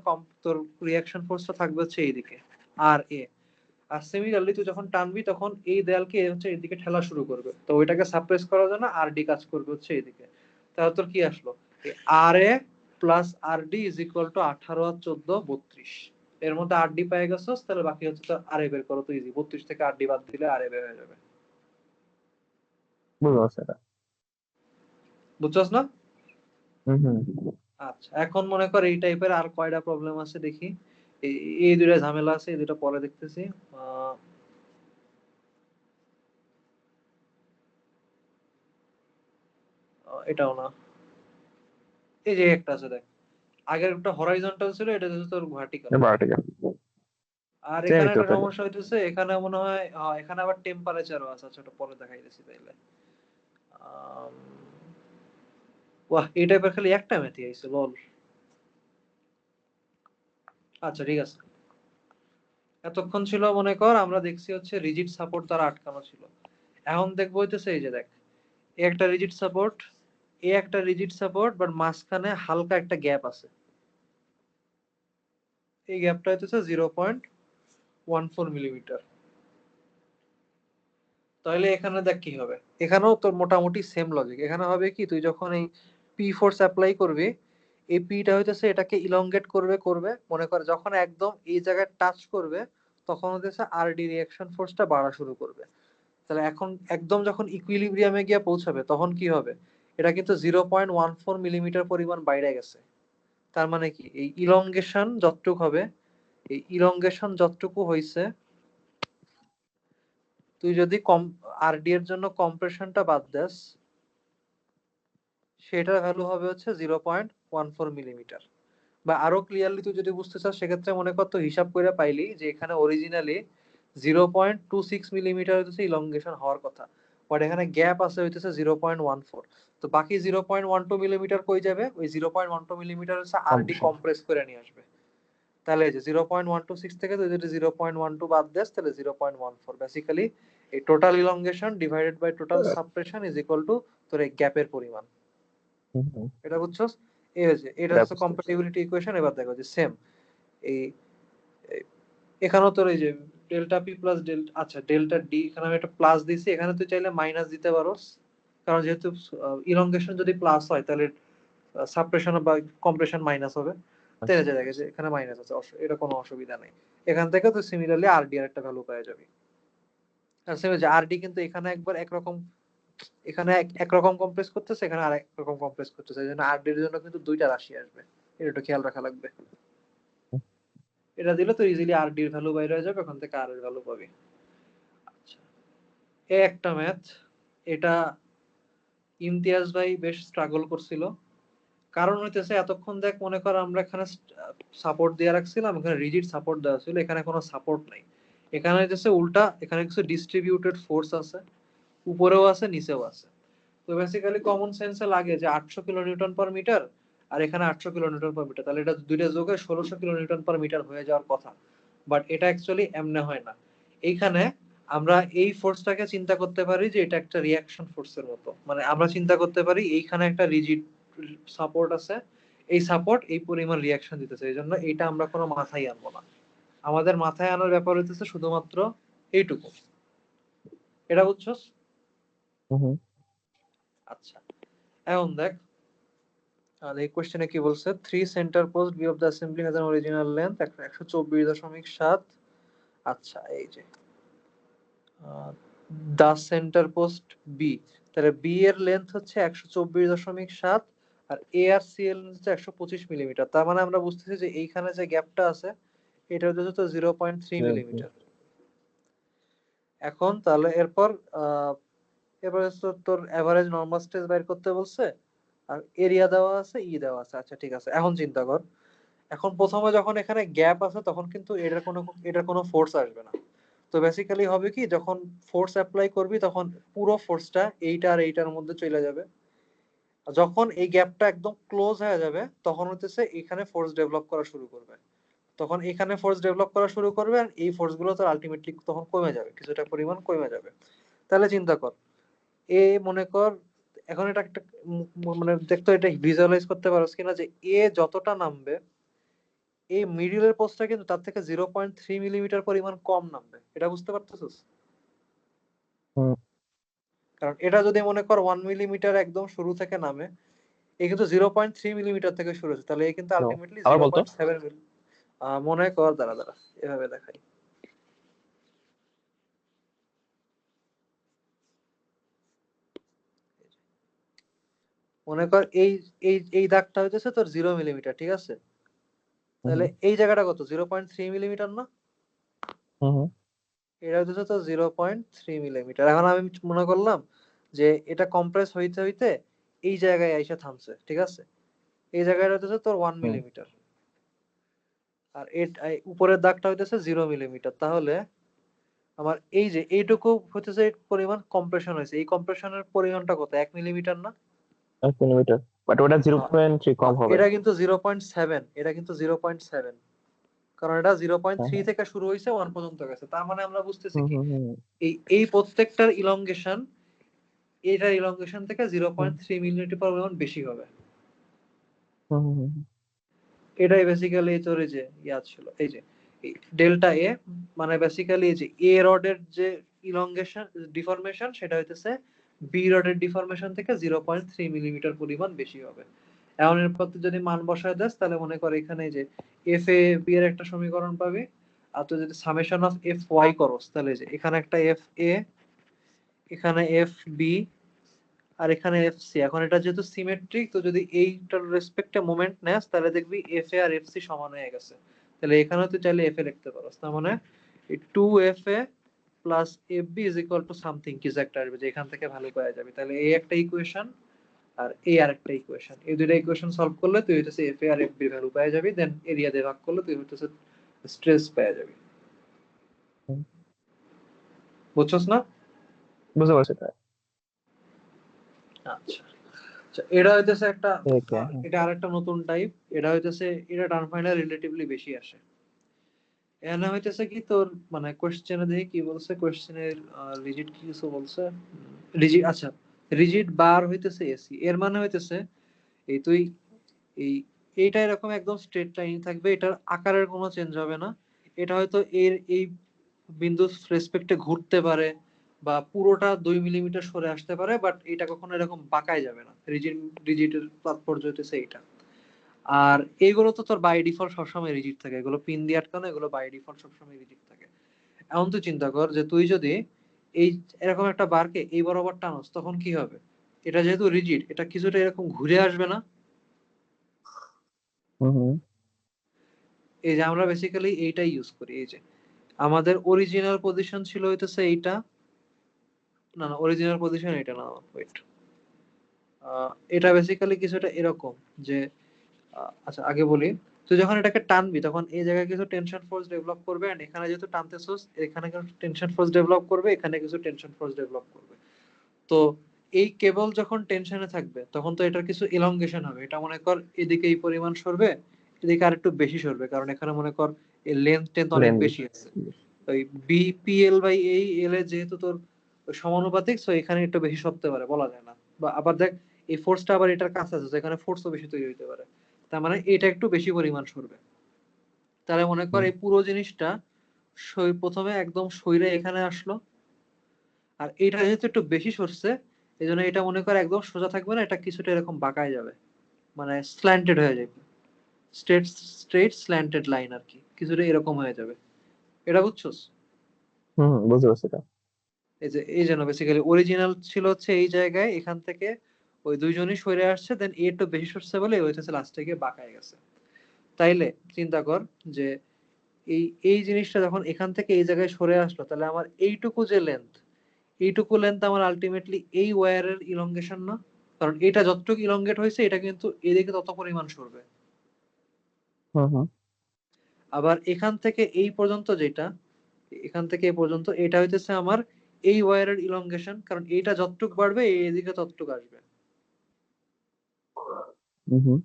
তোর রিয়াকশন ফোর্সটা থাকবে হচ্ছে এইদিকে আর এ। আর সিমিলারলি তুই যখন টানবি তখন এই দেয়ালকে হচ্ছে এইদিকে ঠেলা শুরু করবে, তো ওইটাকে সাপ্রেস করার জন্য আর ডি কাজ করবে হচ্ছে এইদিকে। তাহলে তোর কি আসলো, আর A plus R D is equal to 18 আর 14 32। এর মধ্যে আর ডি পেয়ে গেছস, তাহলে বাকি হচ্ছে তো আর এ বের করো, তো ইজি, 32 থেকে আর ডি বাদ দিলে আর এ বের হয়ে যাবে। বুঝতে পারছি এটা। বুঝছস না? হুম। আচ্ছা এখন মনে কর এই টাইপের আর কয়টা প্রবলেম আছে দেখি। এই এই দুইটা ঝামেলা আছে, এই দুটো পরে দেখতেছি। আহ, এটাও না, এই যে একটা আছে দেখ, আগের একটা হরাইজন্টাল ছিল, এটা হচ্ছে তোর ভার্টিক্যাল। এবার ঠিক আছে। আর সেমই এখানে তো একটা তাহলে। সমস্যা হইতেছে, এখানে মনে হয় এখানে আবার টেম্পারেচারও আছে। আচ্ছা ওটা পরে দেখাইতেছি তাইলে। আম, বাহ এই টাইপের খালি একটা ম্যাথই আইছে লল। আচ্ছা ঠিক আছে, এতক্ষণ ছিল মনে কর আমরা দেখছি হচ্ছে রিজিড সাপোর্ট দ্বারা আটকানো ছিল। এখন দেখবো হইতেছে এই যে দেখ, এ একটা রিজিড সাপোর্ট, এ একটা রিজিড সাপোর্ট, বাট মাঝখানে হালকা একটা গ্যাপ আছে। এই গ্যাপটা হইতেছে 0.14 মিলিমিটার। তাহলে এখানে দেখ কি হবে, এখানেও তোর মোটামুটি সেম লজিক। এখানে হবে কি, তুই যখন এই পি ফোর্স অ্যাপ্লাই করবি, এই পিটা হইতেছে এটাকে ইলংগেট করবে করবে মনে কর যখন একদম এই জায়গায় টাচ করবে, তখন হইতেছে আরডি রিঅ্যাকশন ফোর্সটা বাড়া শুরু করবে। তাহলে এখন একদম যখন ইকুইলিব্রিয়ামে গিয়ে পৌঁছাবে তখন কি হবে, এটা কিন্তু 0.14 মিলিমিটার পরিমাণ বাইরে গেছে। তার মানে কি, এই ইলংগেশন যতটুকু হবে, এই ইলংগেশন যতটুকু হইছে, তুই যদি কম আরডি এর জন্য কম্প্রেশনটা বাদ দেস, সেটার ভ্যালু হবে হচ্ছে 0.14 মিলিমিটার। বা আরো ক্লিয়ারলি তুই যদি বুঝতে চাস, সেক্ষেত্রে মনে কর তো হিসাব করে পাইলি যে এখানে অরিজিনালি 0.26 মিলিমিটার হইতেছে ইলংগেশন হওয়ার কথা, বাট এখানে গ্যাপ আছে হইতেছে 0.14। তো বাকি 0.12 মিলিমিটার কই যাবে, ওই 0.12 মিলিমিটার হচ্ছে আরডি কম্প্রেশন। কম্প্রেস করে নিয়ে আসবে। তাহলে এই যে 0.126 থেকে তুই যদি 0.12 বাদ দেস, তাহলে 0.14। বেসিক্যালি এই total elongation divided by total suppression is equal to তোর এই গ্যাপের পরিমাণ। এটা বুঝছস? এই হচ্ছে, এটা এটা হচ্ছে বুঝতে পারছি। Compatibility equation. এবার দেখো যে সেম এই এই- এখানেও তোর এই যে ডেল্টা পি প্লাস ডেল্টা, আচ্ছা ডেল্টা ডি এখানে আমি একটা প্লাস দিছি, এখানে তুই চাইলে মাইনাস দিতে পারোস, কারণ যেহেতু ইলংগেশন যদি প্লাস হয় তাহলে সাপ্রেশন বা কম্প্রেশন মাইনাস হবে। তাহলে আচ্ছা। যে দেখে যে এখানে মাইনাস আছে, এটা কোনো অসুবিধা নেই। এখান থেকে তুই সিমিলারলি আরডি এর একটা ভ্যালু পেয়ে যাবি। আর সেম যে আরডি কিন্তু এখানে একবার একরকম, এখানে একরকম কম্প্রেস করতেছে, এখানে আরেক রকম কম্প্রেস করতেছে, এই জন্য আরডি এর জন্য কিন্তু দুইটা রাশি আসবে, এটা একটু খেয়াল রাখা লাগবে। এটা দিলে তো ইজিলি আরডি এর ভ্যালু বাইরে হয়ে যাবে, ওখান থেকে আর এর ভ্যালু পাবি। আচ্ছা, এই একটা ম্যাথ, এটা ইমতিয়াজ ভাই বেশ স্ট্রাগল করছিল। কারণ হইতেছে এতক্ষণ দেখ মনে কর আমরা এখানে সাপোর্ট দিয়ে রাখছিলাম, এখানে রিজিড সাপোর্ট দেওয়া ছিল, এখানে কোনো সাপোর্ট নাই। এখানে হইতেছে উল্টা, এখানে কিছু ডিস্ট্রিবিউটেড ফোর্স আছে, উপরেও আছে নিচেও আছে। তো বেসিক্যালি কমন সেন্সে লাগে যে 800 কিলো নিউটন পার মিটার আর এখানে 800 কিলো নিউটন পার মিটার, তাহলে এটা দুইটা যোগে 1600 কিলো নিউটন পার মিটার হয়ে যাওয়ার কথা। বাট এটা অ্যাকচুয়ালি এমনে হয় না। এইখানে আমরা এই ফোর্সটাকে চিন্তা করতে পারি যে এটা একটা রিয়াকশন ফোর্সের মতো, মানে আমরা চিন্তা করতে পারি এইখানে একটা রিজিড সাপোর্ট আছে, এই সাপোর্ট এই পরিমাণ রিয়াকশন দিতেছে, এই জন্য এইটা আমরা কোনো মাথায় আনবো না। আমাদের মাথায় আনার ব্যাপার হইতেছে শুধুমাত্র এইটুকু। এটা বুঝছস? আচ্ছা, এখন দেখ, আর এই কোশ্চেনে কি বলছে, three centre post B of the assembly has an original length 124.7। আচ্ছা এই যে দা সেন্টার পোস্ট বি, তাহলে বি এর লেন্থ হচ্ছে 124.7 আর এ আর সি এর হচ্ছে 125 মিলিমিটার। তার মানে আমরা বুঝতেছি যে এইখানে যে গ্যাপটা আছে এটা হচ্ছে তো 0.3 মিলিমিটার। এখন তাহলে এরপর এবারে তো তোর এভারেজ নরমাল স্ট্রেস বাইর করতে বলছে, আর এরিয়া দেওয়া আছে, ই দেওয়া আছে। আচ্ছা ঠিক আছে, এখন চিন্তা কর, এখন প্রথমে যখন এখানে গ্যাপ আছে তখন কিন্তু এটার কোনো ফোর্স আসবে না। তো বেসিক্যালি হবে কি, যখন ফোর্স অ্যাপ্লাই করবি তখন পুরো ফোর্সটা এইটা আর এইটার মধ্যে চলে যাবে। আর যখন এই গ্যাপটা একদম ক্লোজ হয়ে যাবে তখন হচ্ছে এখানে ফোর্স ডেভেলপ করা শুরু করবে। তখন এখানে ফোর্স ডেভেলপ করা শুরু করবে আর এই ফোর্স গুলো তো আলটিমেটলি তখন কমে যাবে, কিছুটা পরিমাণ কমে যাবে। তাহলে চিন্তা কর, এ মনে কর, এখন এটা একটা মানে দেখতো এটা ভিজুয়ালাইজ করতে পারোস কিনা, যে এ যতটা নামবে এই মিডিলের পোস্টটা কিন্তু তার থেকে 0.3 মিলিমিটার পরিমাণ কম নামবে। এটা বুঝতে পারতেছিস? কারণ এটা যদি মনে কর 1 মিলিমিটার একদম শুরু থেকে নামে, এ কিন্তু 0.3 মিলিমিটার থেকে শুরু হচ্ছে, তাহলে এ কিন্তু আলটিমেটলি আবার জিরো বলতো। পয়েন্ট সেভেন মনে কর, দাঁড়া দাঁড়া এভাবে দেখাই। মনে কর এই এই এই দাগটা হইতেছে তোর 0 মিলিমিটার, ঠিক আছে? তাহলে এই জায়গাটা কত, 0.3 মিলিমিটার না? এটা হচ্ছে তো 0.3 মিলিমিটার। এখন আমি মনে করলাম যে এটা কম্প্রেস হইতে হইতে এই জায়গায় এসে থামছে, ঠিক আছে? এই জায়গাটা হচ্ছে তোর 1 মিলিমিটার, আর উপরের দাগটা হইতেছে 0 মিলিমিটার। তাহলে আমার এই যে এইটুকু হইতেছে এই পরিমাণ কম্প্রেশন হয়েছে, এই কম্প্রেশনের পরিমাণটা কত, 1 মিলিমিটার না? 1 মিলিমিটার, বাট ওটা জিরো হ্যাঁ, পয়েন্ট থ্রি কম হ্যাঁ, হবে। এটা কিন্তু 0.7, এটা কিন্তু 0.7, কারণ এটা জিরো পয়েন্ট হ্যাঁ, থ্রি হ্যাঁ। থেকে শুরু হয়েছে 1 পর্যন্ত গেছে। তার মানে আমরা বুঝতেছি হুম, কি, হুম, হুম, এই প্রত্যেকটার ইলংগেশন এটার ইলংগেশন থেকে জিরো হুম, পয়েন্ট থ্রি মিলিমিটার পরিমাণ বেশি হবে। হুম, হুম, হুম, এটাই বেসিক্যালি তোর এই যে ইয়াদ ছিল, এই যে ডেল্টা এ, মানে বেসিক্যালি এই যে এ রডের যে ইলংগেশন ডিফরমেশন সেটা হইতেছে বি রডের ডিফরমেশন থেকে 0.3 মিলিমিটার পরিমাণ বেশি হবে। এখন এর প্রতি যদি মান বসায় দেস তাহলে মনে কর এখানে যে এফ এ বি এর একটা সমীকরণ পাবি, আর তুই যদি সামেশন অফ এফ ওয়াই করস তাহলে যে এখানে একটা এফ এ, এখানে এফ বি, আর এখানে এফ সি। এখন এটা যেহেতু সিমেট্রিক, তো যদি এইটার রেসপেক্টে মোমেন্ট নেস তাহলে দেখবি এফ এ আর এফ সি সমান হয়ে গেছে। তাহলে এখানেও তুই চাইলে এফ এ লিখতে পারস, তার মানে এই 2fa plus F B is equal to something কিছু একটা আসবে, যে এখান থেকে ভ্যালু পাওয়া যাবে। তাহলে এই একটা ইকুয়েশন আর এই আরেকটা ইকুয়েশন, এই দুইটা ইকুয়েশন সলভ করলে তুই হইতেছে এফ এ আর এফ বি ভ্যালু পেয়ে যাবি, দেন এরিয়া দিয়ে ভাগ করলে তুই হইতেছে স্ট্রেস পেয়ে যাবি। হুম। বুঝছস না? বুঝতে পারছি তাই। আচ্ছা আচ্ছা, এটা হইতেছে একটা ওকে। এটা আরেকটা নতুন টাইপ। এটা হইতেছে এটা টার্ম ফাইনাল রিলেটিভলি বেশি আসে। এখানে হইতেছে কি তোর মানে কোশ্চেনে দেখি কি বলছে, কোশ্চেনের রিজিড কি কিছু বলছে, রিজিড, আচ্ছা রিজিড বার হইতেছে এসি, এর মানে হইতেছে এই তুই এই এইটা এরকম একদম স্ট্রেট লাইন থাকবে, এটার আকারের কোনো চেঞ্জ হবে না। এটা হয়তো এর এই বিন্দু রেসপেক্টে ঘুরতে পারে বা পুরোটা 2 মিলিমিটার সরে আসতে পারে, বাট এটা কখনো এরকম বাঁকায় যাবে না। রিজিডের তাৎপর্য হইতেছে এইটা। আর এইগুলো তো তোর বাই ডিফল্ট সবসময় রিজিড থাকে, এগুলো পিন দিয়ে আটকানো, এগুলো বাই ডিফল্ট সবসময় রিজিড থাকে। এখন তুই চিন্তা কর যে তুই যদি এই এরকম একটা বারকে এই বরাবর টানস তখন কি হবে? এটা যেহেতু রিজিড, এটা কিছুটা এরকম ঘুরে আসবে না? হুম। এই যে আমরা বেসিক্যালি এইটাই ইউজ করি। এই যে আমাদের অরিজিনাল পজিশন ছিল হইতেছে এইটা, না না অরিজিনাল পজিশন এটা না, ওয়েট, এটা বেসিক্যালি কিছুটা এরকম যে আচ্ছা আগে বলি, তুই যখন এটাকে টানবি তখন এই জায়গায় কিছু টেনশন ফোর্স ডেভেলপ করবে, এন্ড এখানে যেহেতু টানতেছস এখানে কিছু টেনশন ফোর্স ডেভেলপ করবে, এখানে কিছু টেনশন ফোর্স ডেভেলপ করবে। তো এই কেবল যখন টেনশনে থাকবে তখন তো এটার কিছু এলংগেশন হবে। এটা মনে কর এদিকে এই পরিমাণ সরবে, এদিকে আর একটু বেশি সরবে, কারণ এখানে মনে কর এই লেন্থ টেন্থ অনেক লেন্দি। বেশি আছে। ওই বিপিএল বাই এই এল এর যেহেতু তোর সমানুপাতিক, সো এখানে একটু বেশি সরতে পারে, বলা যায় না। বা আবার দেখ এই ফোর্সটা আবার এটার কাছে আছে, এখানে ফোর্সও বেশি তৈরি হতে পারে, তার মানে এটা একটু বেশি পরিমাণ সরবে। তাহলে মনে কর এই পুরো জিনিসটা প্রথমে একদম সইরে এখানে আসলো, আর এটা যেহেতু একটু বেশি সরছে এই জন্য এটা মনে কর একদম সোজা থাকবে না, এটা কিছুটা এরকম বাঁকায় যাবে, মানে স্ল্যান্টেড হয়ে যাবে, স্ট্রেট স্ট্রেট স্ল্যান্টেড লাইন আর কি, কিছুটা এরকম হয়ে যাবে। এটা বুঝছস? হুম, বুঝতে পারছি তাই। এই জন্য বেসিক্যালি অরিজিনাল ছিল হচ্ছে এই জায়গায়, এখান থেকে ওই দুইজনই সরে আসছে, দেন এ একটু বেশি সরছে বলে ওই হচ্ছে লাস্টে গিয়ে বাঁকায় গেছে। তাইলে চিন্তা কর যে এই এই জিনিসটা যখন এখান থেকে এই জায়গায় সরে আসলো, তাহলে আমার এইটুকু যে লেন্থ, এইটুকু লেন্থ আমার আলটিমেটলি এই ওয়্যারের ইলংগেশন না? কারণ এটা যতটুকু ইলংগেট হয়েছে এটা কিন্তু এদিকে তত পরিমাণ সরবে। হুম। আবার এখান থেকে এই পর্যন্ত যেটা, এখান থেকে এই পর্যন্ত এটা হইতেছে আমার এই ওয়্যারের ইলংগেশন, কারণ এইটা যতটুকু বাড়বে এদিকে ততটুকু আসবে। হুম।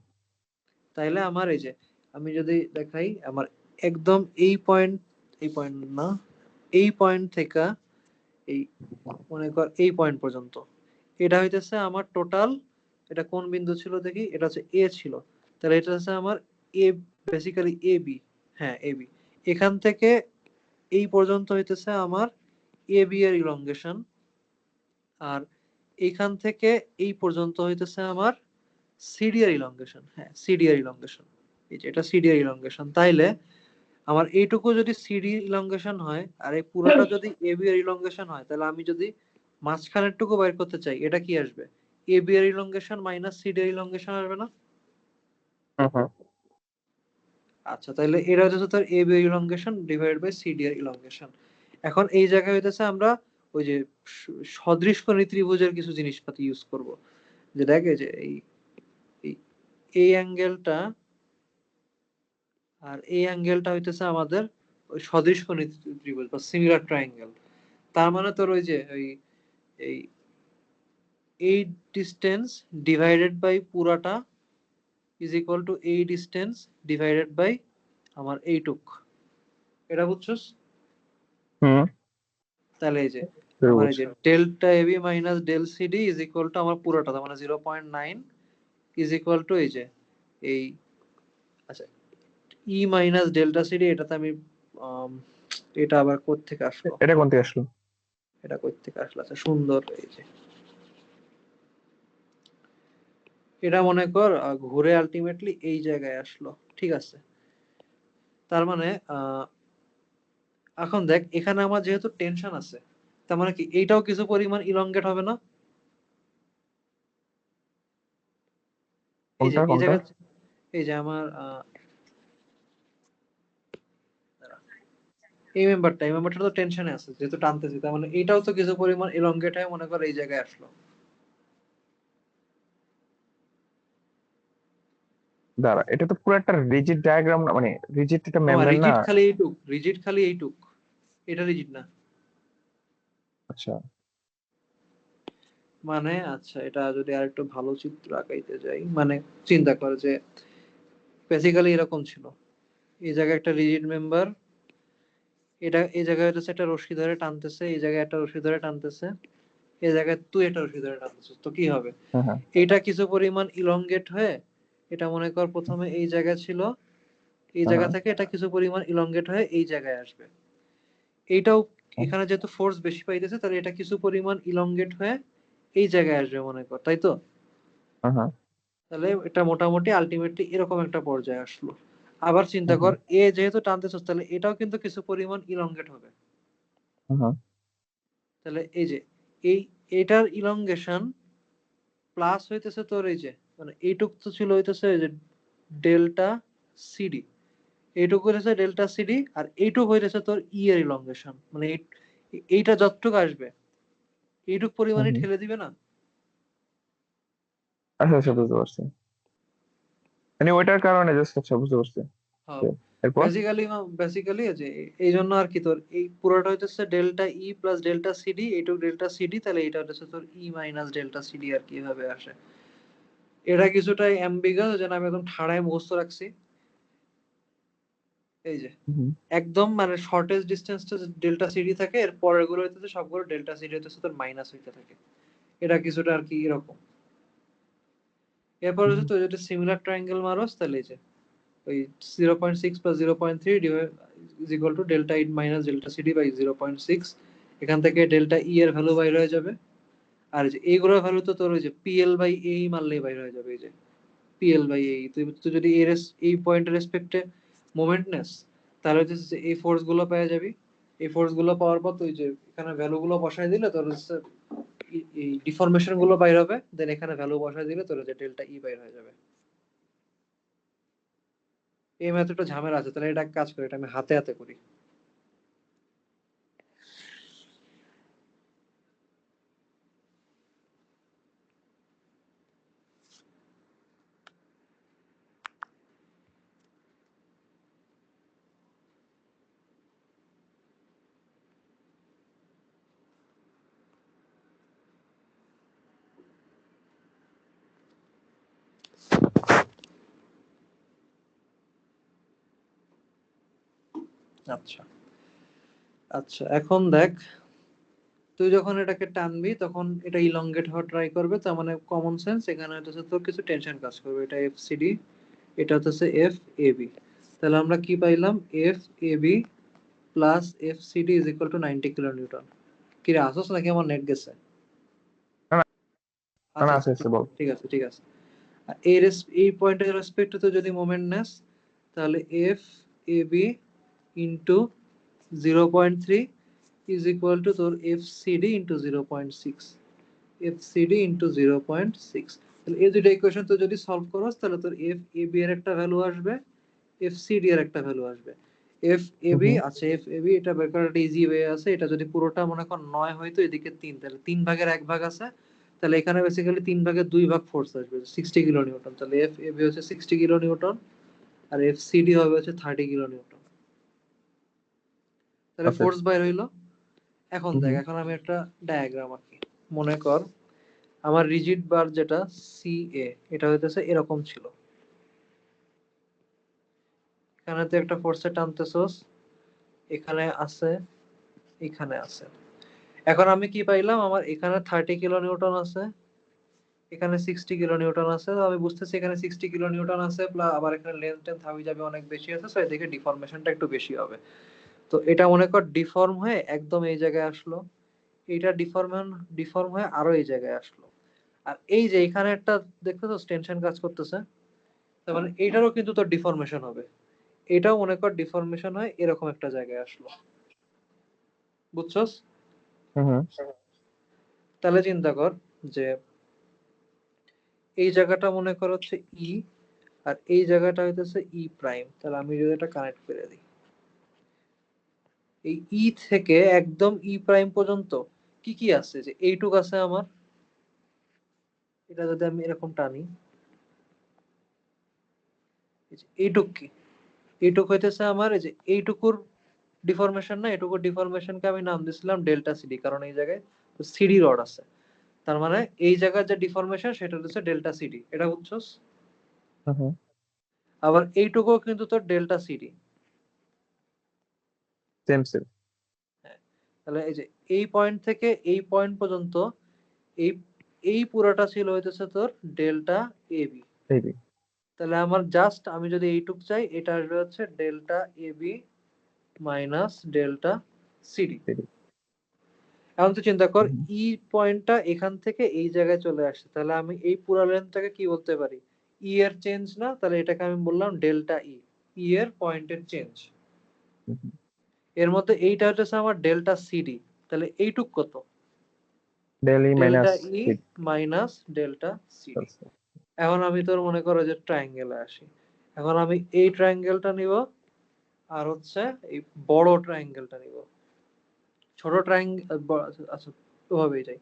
তাইলে আমার এই যে আমি যদি দেখাই আমার একদম এই পয়েন্ট, এই পয়েন্ট না, এই পয়েন্ট থেকে এই মনে কর এই পয়েন্ট পর্যন্ত এটা হইতেছে আমার টোটাল, এটা কোন বিন্দু ছিল দেখি, এটা হচ্ছে এ ছিল, তাহলে এটা হচ্ছে আমার এ, বেসিক্যালি এ বি, হ্যাঁ এ বি। এখান থেকে এই পর্যন্ত হইতেছে আমার এ বি এর ইলংগেশন, আর এইখান থেকে এই পর্যন্ত হইতেছে আমার সিডি এর ইলংগেশন, হ্যাঁ সিডি এর ইলংগেশন। এই যে এটা সিডি এর ইলংগেশন, তাইলে আমার এইটুকু যদি সিডি ইলংগেশন হয় আর এই পুরোটা যদি এবি এর ইলংগেশন হয়, তাহলে আমি যদি মাঝখানের টুকু বের করতে চাই এটা কি আসবে? এবি এর ইলংগেশন মাইনাস সিডি এর ইলংগেশন আসবে না? হুম। আচ্ছা তাহলে এটা হচ্ছে তোর এবি এর ইলংগেশন ডিভাইডেড বাই সিডি এর ইলংগেশন। এখন এই জায়গায় হইতেছে আমরা ওই যে সদৃশকোণী ত্রিভুজের কিছু জিনিসপাতি ইউজ করব, যে দেখ এই যে এই এই অ্যাঙ্গেলটা আর এই অ্যাঙ্গেলটা হইতেছে আমাদের ওই সদৃশকোণী ত্রিভুজ বা সিমিলার ট্রায়াঙ্গেল। তার মানে তোর ওই যে ওই এই এই ডিস্টেন্স ডিভাইডেড বাই পুরাটা ইজ ইকুয়াল টু এই ডিস্টেন্স ডিভাইডেড বাই আমার এইটুক। এটা বুঝছস? হুম। তাহলে এই যে আমার এই বুঝছি। যে delta AB minus del CD is equal to আমার পুরোটা, তার মানে 0.9 ইজ ইকুয়াল টু এই যে এই, আচ্ছা ই মাইনাস ডেল্টা সিডি, এটাতে আমি আম, এটা আবার কোত্থেকে আসলো, এটা কোন থেকে আসলো? এটা কই থেকে আসলো? আচ্ছা সুন্দর, এই যে এটা মনে কর ঘুরে আলটিমেটলি এই জায়গায় আসলো, ঠিক আছে? তার মানে এখন দেখ এখানে আমার যেহেতু টেনশন আছে, তার মানে কি এইটাও কিছু পরিমাণ ইলংগেট হবে না? এই যে কোনটা এই কোনটা? জায়গা, এই যে আমার এই মেম্বারটা তো টেনশনে আছে যেহেতু টানতেছি, তার মানে এটাও তো কিছু পরিমাণ ইলংগেট হয়ে মনে কর এই জায়গায় আসলো। দাঁড়া, এটা তো পুরো একটা রিজিড ডায়াগ্রাম না, মানে রিজিড একটা আমার মেমব্রেন না? রিজিড খালি এইটুক, এটা রিজিড না। আচ্ছা। মানে আচ্ছা, এটা যদি আরেকটু ভালো চিত্র আঁকাইতে যাই, মানে চিন্তা কর যে বেসিক্যালি এরকম ছিল, এই জায়গায় একটা রিজিড মেম্বার, এটা এই জায়গায় হচ্ছে একটা রশি ধরে টানতেছে, এই জায়গায় একটা রশি ধরে টানতেছে, এই জায়গায় তুই একটা রশি ধরে টানতেছিস, তো কি হবে? হ্যাঁ হ্যাঁ। এটা কিছু পরিমাণ ইলংগেট হয়ে, এটা মনে কর প্রথমে এই জায়গায় ছিল, এই হ্যাঁ জায়গা হ্যাঁ, থেকে এটা কিছু পরিমাণ ইলংগেট হয়ে এই জায়গায় আসবে। এইটাও হ্যাঁ এখানে যেহেতু ফোর্স বেশি পাইতেছে, তাহলে এটা কিছু পরিমাণ ইলংগেট হয়ে এই জায়গায় আসবে মনে কর, তাই তো? হ্যাঁ হ্যাঁ, তাহলে এটা মোটামুটি আলটিমেটলি এরকম একটা পর্যায়ে আসলো। আবার চিন্তা হ্যাঁ কর, হ্যাঁ, এ যেহেতু টানতেছস, তাহলে এটাও কিন্তু কিছু পরিমাণ ইলংগেট হবে। হ্যাঁ হ্যাঁ, তাহলে এই যে এই এটার ইলংগেশন প্লাস হইতেছে তোর এই যে, মানে এইটুক তো ছিল হইতেছে এই যে ডেল্টা সিডি, এইটুক হইতেছে ডেল্টা সিডি, আর এইটুক হইতেছে তোর ই এর ইলংগেশন, মানে এইটা যতটুকু আসবে এইটুক হ্যাঁ পরিমাণে হ্যাঁ। ঠেলে দিবে না? আচ্ছা আচ্ছা, বুঝতে পারছি। মানে ওইটার কারণে জাস্ট, আচ্ছা বুঝতে পারছি। হ্যাঁ, Okay, এরপর? বেসিক্যালি যে এই জন্য আর কি তোর এই পুরোটা হইতেছে ডেল্টা ই প্লাস ডেল্টা সিডি, এইটুক ডেল্টা সিডি, তাহলে এটা হচ্ছে তোর ই মাইনাস ডেল্টা সিডি আর কি ভাবে আসে। এটা কিছুটা অ্যাম্বিগাস, যেন আমি একদম ঠাড়ায় মুখস্থ রাখছি। এই যে হুম, একদম মানে শর্টেজ ডিস্টেন্সটা ডেল্টা সিডি থাকে, এর পরের গুলো হইতেছে সবগুলো ডেল্টা সিডি হইতেছে তোর মাইনাস হইতে থাকে। এটা কিছুটা আর কি এরকম। এরপর হুম, হচ্ছে তুই যদি সিমিলার ট্রায়াঙ্গেল মারোস, তাহলে এই যে ওই 0.6 plus 0.3 is equal to delta it minus delta CD by 0.6। এখান থেকে ডেল্টা ই এর ভ্যালু বাইর হয়ে যাবে, আর এই যে এইগুলোর ভ্যালু তো তোর ওই যে পিএল বাই এই মারলেই বাইর হয়ে যাবে। এই যে পিএল বাই এই, তুই তুই যদি এর এই পয়েন্টের রেসপেক্টে মোমেন্ট নেস, তাহলে হচ্ছে যে এই ফোর্স গুলো পেয়ে যাবি। এই ফোর্স গুলো পাওয়ার পর তুই যে এখানে ভ্যালু গুলো বসাই দিলে তোর হচ্ছে এই ডিফরমেশন গুলো বাইর হবে, দেন এখানে ভ্যালু বসাই দিলে তোর যে ডেল্টা ই বাইর হয়ে যাবে। এই মেথডটা ঝামেলা আছে, তাহলে এটা এক কাজ করি, এটা আমি হাতে হাতে করি। আচ্ছা আচ্ছা, এখন দেখ, তুই যখন এটাকে টানবি তখন এটা ইলংগেট হওয়া ট্রাই করবে, তার মানে কমন সেন্স এখানে হচ্ছে তোর কিছু টেনশন কাজ করবে। এটা এফ সিডি, এটা হচ্ছে এফ এ বি, তাহলে আমরা কি পাইলাম? F A B plus F CD is equal to 90 kilo newton. কি রে, আসোস নাকি আমার নেট গেছে? না না, না আচ্ছা না, আচ্ছা, আছে ঠিক আছে, বল। ঠিক আছে ঠিক আছে। আর এই এই পয়েন্টের রেসপেক্টে তো যদি মোমেন্ট নেস, তাহলে F A B into 0.3 is equal to তোর F CD into 0.6, F CD into 0.6। তাহলে এই দুটো ইকুয়েশন তো যদি সলভ করো, তাহলে তোর এফ এ বি এর একটা ভ্যালু আসবে, এফ সিডি এর একটা ভ্যালু আসবে। এফ এ হুম বি, হুম, আচ্ছা এফ এ বি এটা বের করার একটা ইজি ওয়ে আছে। এটা যদি পুরোটা মনে কর 9 হয়তো, এদিকে 3, তাহলে 3 ভাগের 1 ভাগ আছে, তাহলে এখানে বেসিক্যালি 3 ভাগের 2 ভাগ ফোর্স আসবে 60 কিলো নিউটন। তাহলে এফ এ বি হচ্ছে 60 কিলো নিউটন, আর এফ সিডি হবে হচ্ছে 30 কিলো নিউটন। তাহলে ওকে। ফোর্স বাইর হইলো। এখন হুম দেখ, হুম, এখন আমি একটা ডায়াগ্রাম আঁকি। মনে কর আমার রিজিড বার যেটা সি এ, এটা হইতেছে এরকম ছিল। এখানে তুই একটা ফোর্সে টানতেছস, এখানে আছে, এখানে আছে। এখন আমি কি পাইলাম? আমার এখানে 30 কিলো নিউটন আছে, এখানে 60 কিলো নিউটন আছে। তো আমি বুঝতেছি এখানে 60 কিলো নিউটন আছে, প্লাস আবার এখানে লেন্থ টেন্থ হাবি যাবে অনেক বেশি আছে, সো এদিকে ডিফরমেশনটা একটু বেশি হবে। তো এটা মনে কর ডিফর্ম হয়ে একদম এই জায়গায় আসলো, এইটা ডিফর্ম হয়ে আরো এই জায়গায় আসলো। আর এই যে এখানে একটা দেখতেছো টেনশন কাজ করতেছে, তার মানে এইটারও কিন্তু তোর ডিফরমেশন হবে। এটাও মনে কর ডিফরমেশন হয় এরকম একটা জায়গায় আসলো, বুঝছস? হুম। তাহলে চিন্তা কর যে এই জায়গাটা মনে কর হচ্ছে ই, আর এই জায়গাটা হইতেছে ই প্রাইম। তাহলে আমি যদি এটা কানেক্ট করে দিই, এই ই থেকে একদম ই প্রাইম পর্যন্ত কি কি আছে, যে এইটুক আছে আমার, এটা যদি আমি এরকম টানি, এই যে এইটুক কি, এইটুক হইতেছে আমার এই যে এইটুকুর ডিফরমেশন না, এটুকুর ডিফরমেশনকে আমি নাম দিছিলাম ডেল্টা সিডি, কারণ এই জায়গায় সিডি রড আছে। তার মানে এই জায়গার যে ডিফরমেশন সেটা হচ্ছে ডেল্টা সিডি, এটা বুঝছস? হুম। আবার এইটুকু কিন্তু তোর ডেল্টা সিডি। সেম। হ্যাঁ, তাহলে এই যে এই পয়েন্ট থেকে এই পয়েন্ট পর্যন্ত এই এই পুরোটা ছিল হইতেছে তোর ডেল্টা এবি। বেবি। তাহলে আমার জাস্ট আমি যদি এইটুক চাই, এটা আসবে হচ্ছে delta AB minus delta CD. Baby. এখন তুই চিন্তা কর, হুম। ই পয়েন্টটা এখান থেকে এই জায়গায় চলে আসছে, তাহলে আমি এই পুরো লেন্থটাকে কি বলতে পারি? ই এর চেঞ্জ না, তাহলে এটাকে আমি বললাম ডেল্টা ই, ই এর পয়েন্টের চেঞ্জ। হুম। এর মধ্যে এইটা হচ্ছে আমার ডেল্টা সিডি, তাহলে এইটুক কত? Daily delta minus E minus delta CD. Six. এখন আমি তোর মনে করো যে ট্রায়াঙ্গেলে আসি, এখন আমি এই ট্রায়াঙ্গেলটা নিব, আর হচ্ছে এই বড় ট্রায়াঙ্গেলটা নিব। ছোট ট্রায়াঙ্গেল, আচ্ছা ওভাবেই যাই।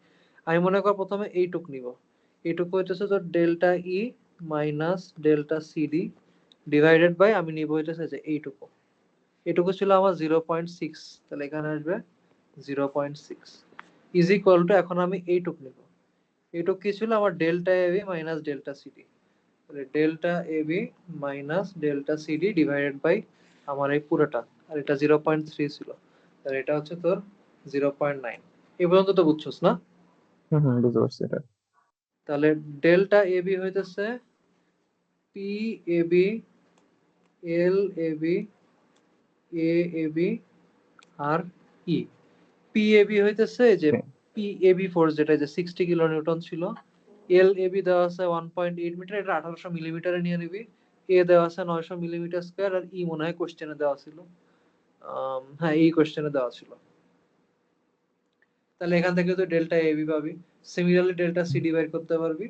আমি মনে কর প্রথমে এইটুক নিব, এইটুকু হইতেছে তোর delta E minus delta CD divided by আমি নিব হইতেছে যে এইটুকু। এটুকু ছিল আমার 0.6, তাহলে এখানে আসবে 0.6 ইজ ইকুয়াল টু, এখন আমি এইটুক নিব, এইটুক কি ছিল আমার delta AB minus delta CD, তাহলে delta AB minus delta CD divided by আমার এই পুরোটা, আর এটা 0.3 ছিল, তাহলে এটা হচ্ছে তোর 0.9। এই পর্যন্ত তো বুঝছস না? হুম, বুঝতে পারছি এটা। তাহলে ডেল্টা এবি হইতেছে P AB L AB A AB R E. P AB হইতেছে যে হ্যাঁ। পি এবি ফোর্স, যেটা যে 60 কিলো নিউটন ছিল। এল এবি দেওয়া আছে 1.8 মিটার, এটা 1800 মিলিমিটারে নিয়ে নিবি। এ দেওয়া আছে 900 মিলিমিটার স্কয়ার, আর ই মনে হয় কোশ্চেনে দেওয়া ছিল। হ্যাঁ, এই কোশ্চেনে দেওয়া ছিল। তাহলে এখান থেকে তুই ডেল্টা এবি পাবি, সিমিলারলি ডেল্টা সিডি বের করতে পারবি।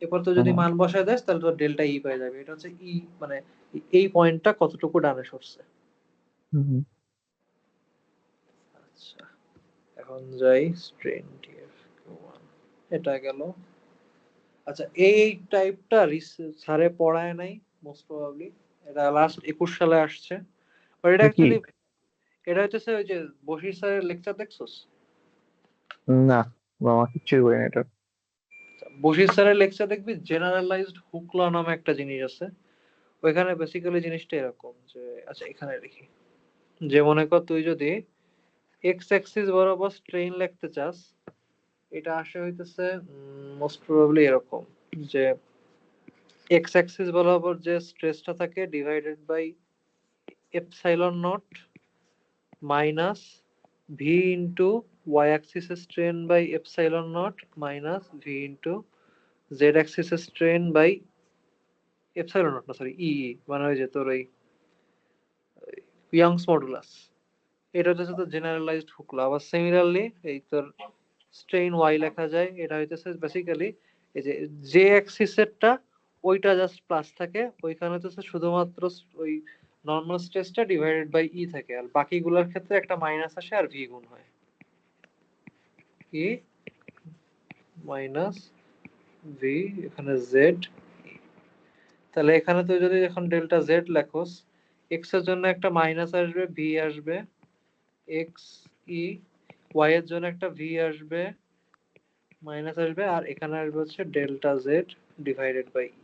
এরপর তো যদি হুম। মান বসায় দেস, তাহলে তোর ডেল্টা ই পেয়ে যাবে। এটা হচ্ছে ই, মানে এই পয়েন্টটা কতটুকু ডানে সরছে। হুম। আচ্ছা, এখন যাই স্ট্রেন টিয়ার, এটা গেল। আচ্ছা, এই টাইপটা স্যারে পড়ায় নাই মোস্ট প্রবাবলি, এটা লাস্ট 21 সালে আসছে। বাট এটা কি? অ্যাকচুয়ালি, এটা হচ্ছে ওই যে বশির স্যারের লেকচার দেখছস? না বাবা, কিচ্ছুই করি না এটা। বশির স্যারের লেকচার দেখবি, জেনারেলাইজড হুক ল নামে একটা জিনিস আছে। ওইখানে বেসিক্যালি জিনিসটা এরকম যে, আচ্ছা এখানে লিখি, যে মনে কর তুই যদি এক্স অ্যাক্সিস বরাবর স্ট্রেইন লিখতে চাস, এটা আসে হইতেছে মোস্ট প্রবাবলি এরকম, যে এক্স অ্যাক্সিস বরাবর যে স্ট্রেসটা থাকে divided by epsilon naught minus V into Y axis strain by epsilon naught minus V into Z axis strain by epsilon naught, না সরি ই, মানে ওই যে তোর ওই ইয়ংস মডুলাস। এটা হচ্ছে তোর জেনারেলাইজড হুক ল। আবার সিমিলারলি এই তোর স্ট্রেইন ওয়াই লেখা যায়, এটা হইতেছে বেসিক্যালি এই যে জে অ্যাক্সিসেরটা ওইটা জাস্ট প্লাস থাকে, ওইখানে হচ্ছে শুধুমাত্র ওই নর্মাল স্ট্রেসটা ডিভাইডেড বাই ই থাকে, আর বাকিগুলোর ক্ষেত্রে একটা মাইনাস আসে আর ভি গুণ হয়, ই মাইনাস ভি, এখানে জেড। তাহলে এখানে তুই যদি এখন ডেল্টা জেড লেখোস, এক্স এর জন্য একটা মাইনাস আসবে, ভি আসবে এক্স ই, ওয়াই এর জন্য একটা ভি আসবে মাইনাস আসবে, আর এখানে আসবে হচ্ছে ডেল্টা জেড ডিভাইডেড বাই ই।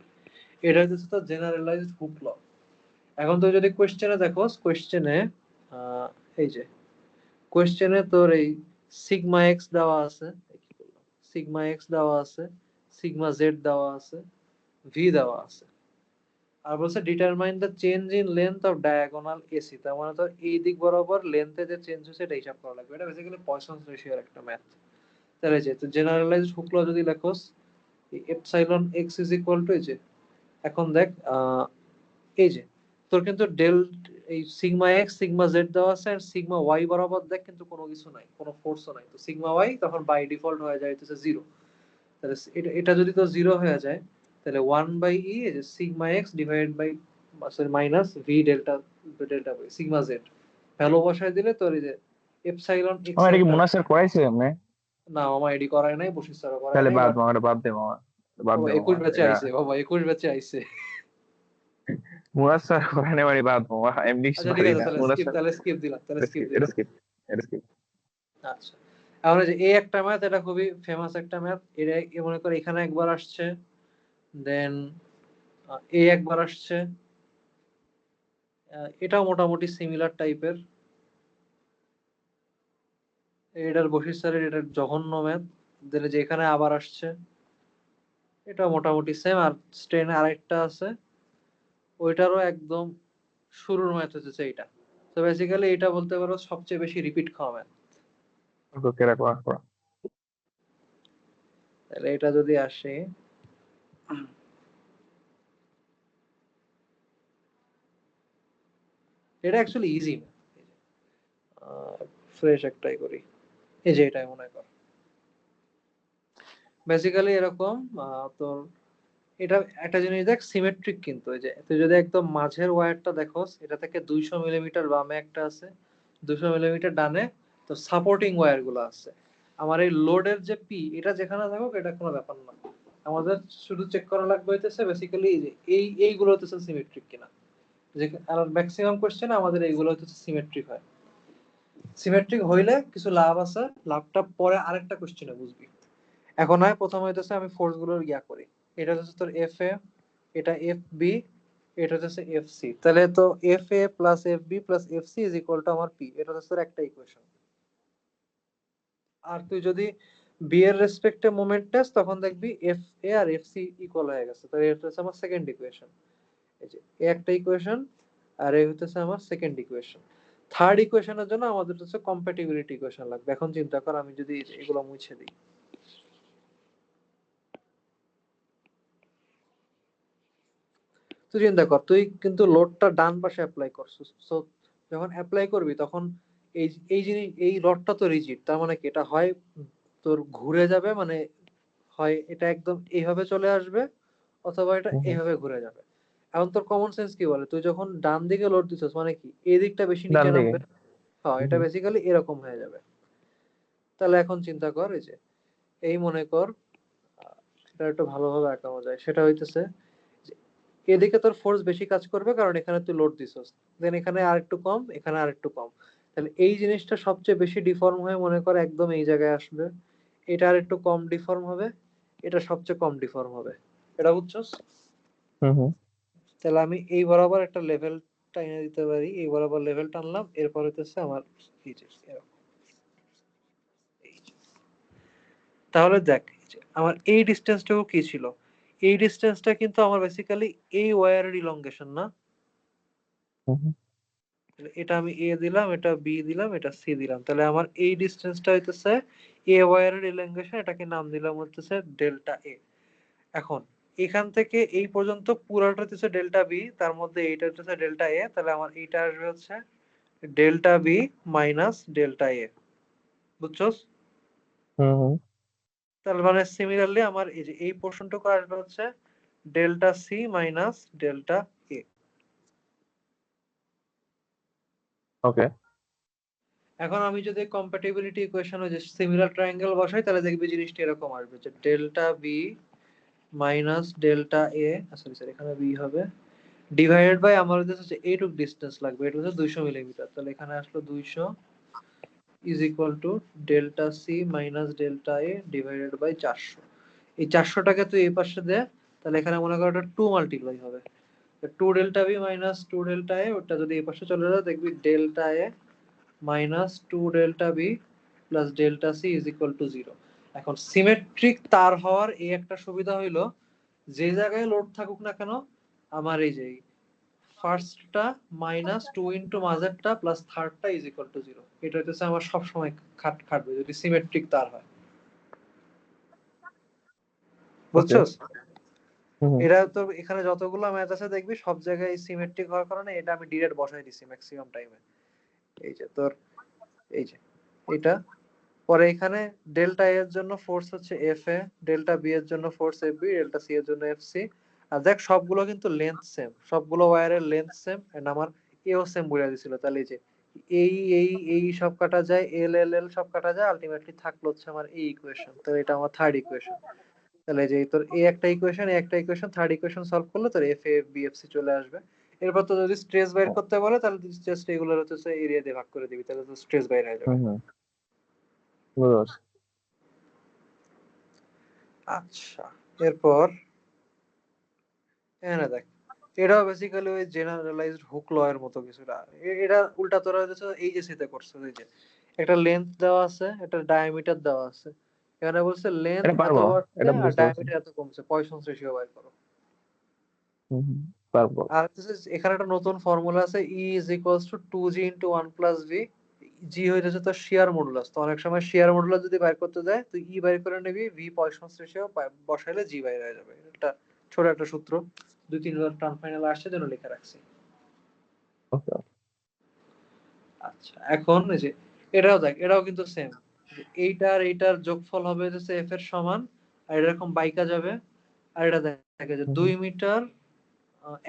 এটা হচ্ছে তো জেনারেলাইজড হুক ল। এখন তুই যদি কোশ্চেনে দেখো, কোশ্চেনে এই যে কোশ্চেনে তোর এই সিগমা এক্স দেওয়া আছে, সিগমা এক্স দেওয়া আছে, সিগমা জেড দেওয়া আছে, ভি দেওয়া আছে। আর বলছে determine the change in length off diagonal AC, তার মানে তো এই দিক বরাবর লেন্থে যে চেঞ্জ হচ্ছে এটা হিসাব করা লাগবে। এটা বেসিক্যালি পয়সন্স রেশিওর একটা ম্যাথ। তাহলে যে তো জেনারেলাইজড হুকলো যদি লেখোস epsilon X is equal to, এই যে এখন দেখ এই যে তোর কিন্তু ডেল এই সিগমা এক্স সিগমা জেড দেওয়া আছে, আর সিগমা ওয়াই বরাবর দেখ কিন্তু কোনো কিছু নাই, কোনো ফোর্সও নাই। তো সিগমা ওয়াই তখন বাই ডিফল্ট হয়ে যায় হচ্ছে জিরো। তাহলে এটা যদি তো জিরো হয়ে যায়, তাহলে 1/e এই যে sigma X divided by sorry minus V delta delta by sigma Z value বসায় দিলে তোর এই যে এপসাইলন এক্স আমার এর এটা কি একটা, মুনাসের করাইছে এমনি? না মামা এডি করায় নাই, বশির স্যারও করায় তাহলে নাই, বাদ বাট মামা, এটা বাদ দে মামা, বাদ বাবা দে মামা 21 ব্যাচে এটা। আইছে, বাবা 21 ব্যাচে আইছে। মুনাস স্যার করাই নাই মানে বাদ মামা, এমনি কিছু আচ্ছা ঠিক পারি আছে, না তাহলে মুনাস স্কিপ, স্যার। তাহলে স্কিপ দিলাম, তাহলে এটা স্কিপ skip, এটা দিলাম। skip, এটা skip। আচ্ছা, এখন এই যে এই একটা ম্যাথ, এটা খুবই ফেমাস একটা ম্যাথ। এটা মনে করে এখানে একবার আসছে, দেন এ একবার আসছে, এটাও মোটামুটি সিমিলার টাইপের। এটার বশির স্যারের এটার জঘন্য ম্যাথ, দেন যে এখানে আবার আসছে, এটা মোটামুটি সেম। আর স্ট্রেন আরেকটা আছে, ওইটারও একদম শুরুর ম্যাথ হচ্ছে এইটা। তো বেসিক্যালি এটা বলতে পারো সবচেয়ে বেশি রিপিট খাওয়া ম্যাথ। ওকে রাখো রাখো। তাহলে এটা যদি আসে, এটা অ্যাকচুয়ালি ইজি। ফ্রেশ একটাই করি, এই যে এটাই মনে কর। বেসিক্যালি এরকম তোর এটা একটা জিনিস দেখ, সিমেট্রিক কিন্তু। এই যে তুই যদি একদম মাঝের ওয়্যারটা দেখোস, এটা থেকে 200 মিলিমিটার বামে একটা আছে, 200 মিলিমিটার ডানে তো সাপোর্টিং ওয়্যার গুলো আছে। আমার এই লোডের যে পি, এটা যেখানে থাকুক এটা কোনো ব্যাপার না, আমাদের শুধু চেক করা লাগবে হইতেছে বেসিক্যালি যে এইগুলো হইতেছে সিমেট্রিক কিনা। যে আর ম্যাক্সিমাম কোশ্চেনে আমাদের এইগুলো হইতেছে সিমেট্রিক হয়। সিমেট্রিক হইলে কিছু লাভ আছে, লাভটা পরে আরেকটা কোশ্চেনে বুঝবি। এখন হয় প্রথমে হইতেছে আমি ফোর্স গুলোর ইয়া করি। এটা হচ্ছে তোর এফ এ, এটা এফ বি, এটা হচ্ছে এফ সি। তাহলে তো F A plus F B plus F C is equal to আমার পি, এটা হচ্ছে তোর একটা ইকুয়েশন। আর তুই যদি বি এর রেসপেক্টে মোমেন্ট নেস, তখন দেখবি এফ এ আর এফ সি ইকুয়াল হয়ে গেছে। তাহলে এটা হচ্ছে আমার সেকেন্ড ইকুয়েশন। এই যে এ একটা ইকুয়েশন, আর এই হইতেছে আমার সেকেন্ড ইকুয়েশন। থার্ড ইকুয়েশনের জন্য আমাদের হচ্ছে কম্প্যাটিবিলিটি ইকুয়েশন লাগবে। এখন চিন্তা কর আমি যদি এগুলো মুছে দিই, তুই চিন্তা কর তুই কিন্তু লোডটা ডান পাশে অ্যাপ্লাই করছিস। সো যখন অ্যাপ্লাই করবি তখন এই এই জিনিস এই রডটা তো রিজিড, তার মানে কি এটা হয় তোর ঘুরে যাবে, মানে হয় এটা একদম এইভাবে চলে আসবে, অথবা এটা এইভাবে ঘুরে যাবে। এখন তোর কমন সেন্স কি বলে, তুই যখন ডান দিকে লোড দিছিস মানে কি এই দিকটা বেশি ডান নিচে দিকে। নামবে। হ্যাঁ, এটা বেসিক্যালি এরকম হয়ে যাবে। তাহলে এখন চিন্তা কর, এই যে এই মনে কর এটা একটু ভালোভাবে আঁকানো যায়, সেটা হইতেছে যে এদিকে তোর ফোর্স বেশি কাজ করবে কারণ এখানে তুই লোড দিছস, দেন এখানে আর একটু কম, এখানে আর একটু কম। তাহলে এই জিনিসটা সবচেয়ে বেশি ডিফর্ম হয়ে মনে কর একদম এই জায়গায় আসবে। এটা আর একটু কম ডিফর্ম হবে, এটা সবচেয়ে কম ডিফর্ম হবে। এটা বুঝছস? হুম হুম। তাহলে আমি এই বরাবর একটা লেভেল টাইনে দিতে পারি, এই বরাবর লেভেল টানলাম, এরপর হইতেছে আমার এই যে এরকম, এই যে। তাহলে দেখ এই যে আমার এই ডিসটেন্সটাও কি ছিল, এই ডিসটেন্সটা কিন্তু আমার বেসিক্যালি এই ওয়্যারের ইলংগেশন না। হুম হুম। তাহলে এটা আমি এ দিলাম, এটা বি দিলাম, এটা সি দিলাম, তাহলে আমার এই ডিসটেন্সটা হইতেছে এ ওয়্যারের ইলংগেশন, এটাকে নাম দিলাম হচ্ছে ডেল্টা এ। এখন এখান থেকে এই পর্যন্ত পুরাটা হচ্ছে ডেল্টা বি, তার মধ্যে এইটা হচ্ছে ডেল্টা এ, তাহলে আমার এইটা আসবে হচ্ছে delta B minus delta A. বুঝছস? হুম হুম। তাহলে মানে সিমিলারলি আমার এই যে এই পোর্শনটুকু আসবে হচ্ছে delta C minus delta A. Okay. এখন আমি যদি কম্প্যাটিবিলিটি ইকুয়েশন ওই যে সিমিলার ট্রায়াঙ্গেল বসাই, তাহলে দেখবি জিনিসটা এরকম আসবে যে delta B minus delta A, sorry sorry এখানে বি হবে, ডিভাইডেড বাই আমার হচ্ছে এইটুক ডিসটেন্স লাগবে, এটা হচ্ছে 200 মিলিমিটার। তাহলে এখানে আসলো 200 is equal to delta C minus delta A divided by 400। এই 400টাকে তুই এই পাশে দে, তাহলে এখানে মনে কর এটা 2 মাল্টিপ্লাই হবে, 2 delta B minus 2 delta A, ওটা যদি এই পাশে চলে যায় দেখবি delta A minus 2 delta B plus delta C is equal to 0। এখন সিমেট্রিক তার হওয়ার এই একটা সুবিধা হইলো, যে জায়গায় লোড থাকুক না কেন আমার এই যে ফার্স্টটা মাইনাস 2 ইনটু মাঝেরটা প্লাস থার্ডটা ইজ ইকুয়াল টু 0, এটা হচ্ছে আমার সব সময় খাটবে যদি সিমেট্রিক তার হয়, ওকে। বুঝছস? হুম হুম। এটা তো এখানে যতগুলো ম্যাচ আছে দেখবি সব জায়গায় সিমেট্রিক হওয়ার কারণে এটা আমি ডিরেক্ট বসাই দিছি ম্যাক্সিমাম টাইমে। এই যে তোর এই যে এটা, পরে এখানে ডেল্টা এ এর জন্য ফোর্স হচ্ছে এফ এ, ডেল্টা বি এর জন্য force F B, delta C এর জন্য এফ সি। আর দেখ সবগুলো কিন্তু লেন্থ সেম, সবগুলো ওয়্যারের লেন্থ সেম, এন্ড আমার এও সেম বলে দিছিল। তাহলে এই যে এই সব কাটা যায়, এল এল এল সব কাটা যায়, আলটিমেটলি থাকলো হচ্ছে আমার এই ইকুয়েশন। তো এটা আমার থার্ড ইকুয়েশন। তাহলে এই যে তোর এ একটা ইকুয়েশন, এ একটা ইকুয়েশন, থার্ড ইকুয়েশন সলভ করলে তোর F A F B F C চলে আসবে। এরপর তো যদি স্ট্রেস বাইর করতে বলে তাহলে তুই জাস্ট এগুলোর হচ্ছে এরিয়া দিয়ে ভাগ করে দিবি, তাহলে তো স্ট্রেস বাইর হয়ে যাবে। হুম হুম, বুঝতে পারছি। আচ্ছা, এরপর এখানে দেখ, এটাও বেসিক্যালি ওই জেনারেলাইজড হুক ল এর মতো কিছুটা। এটা উল্টা তোরা হচ্ছে এইচএসসি তে করছে। এই যে একটা লেন্থ দেওয়া আছে, একটা ডায়ামিটার দেওয়া আছে, এখানে বলছে লেন্থ এটা এত পারবো, বাড়ছে এটা আর বুঝতে পারছি। ডায়ামিটার এত কমছে, পয়সন্স রেশিও বাইর করো। হুম হুম, পারবো। আর এখানে একটা নতুন ফর্মুলা আছে, E is equals to 2g into 1 plus V. G হইতেছে তো শেয়ার মডুলাস, তো অনেক সময় শেয়ার মডুলাস যদি বাইর করতে যায় তুই ই বাইর করে নিবি, ভি পয়সন্স রেশিও বসাইলে জি বাইর হয়ে যাবে। এটা ছোট একটা সূত্র, 2-3 বার টার্ম ফাইনাল আসছে জন্য লিখে রাখছি। ওকে। আচ্ছা, এখন এই যে এটাও দেখ, এটাও কিন্তু সেম, এইটার যোগফল হবে হচ্ছে এফ এর সমান, আর এরকম বাইকা যাবে। আর এটা দেখে যে হুম 2 হুম। মিটার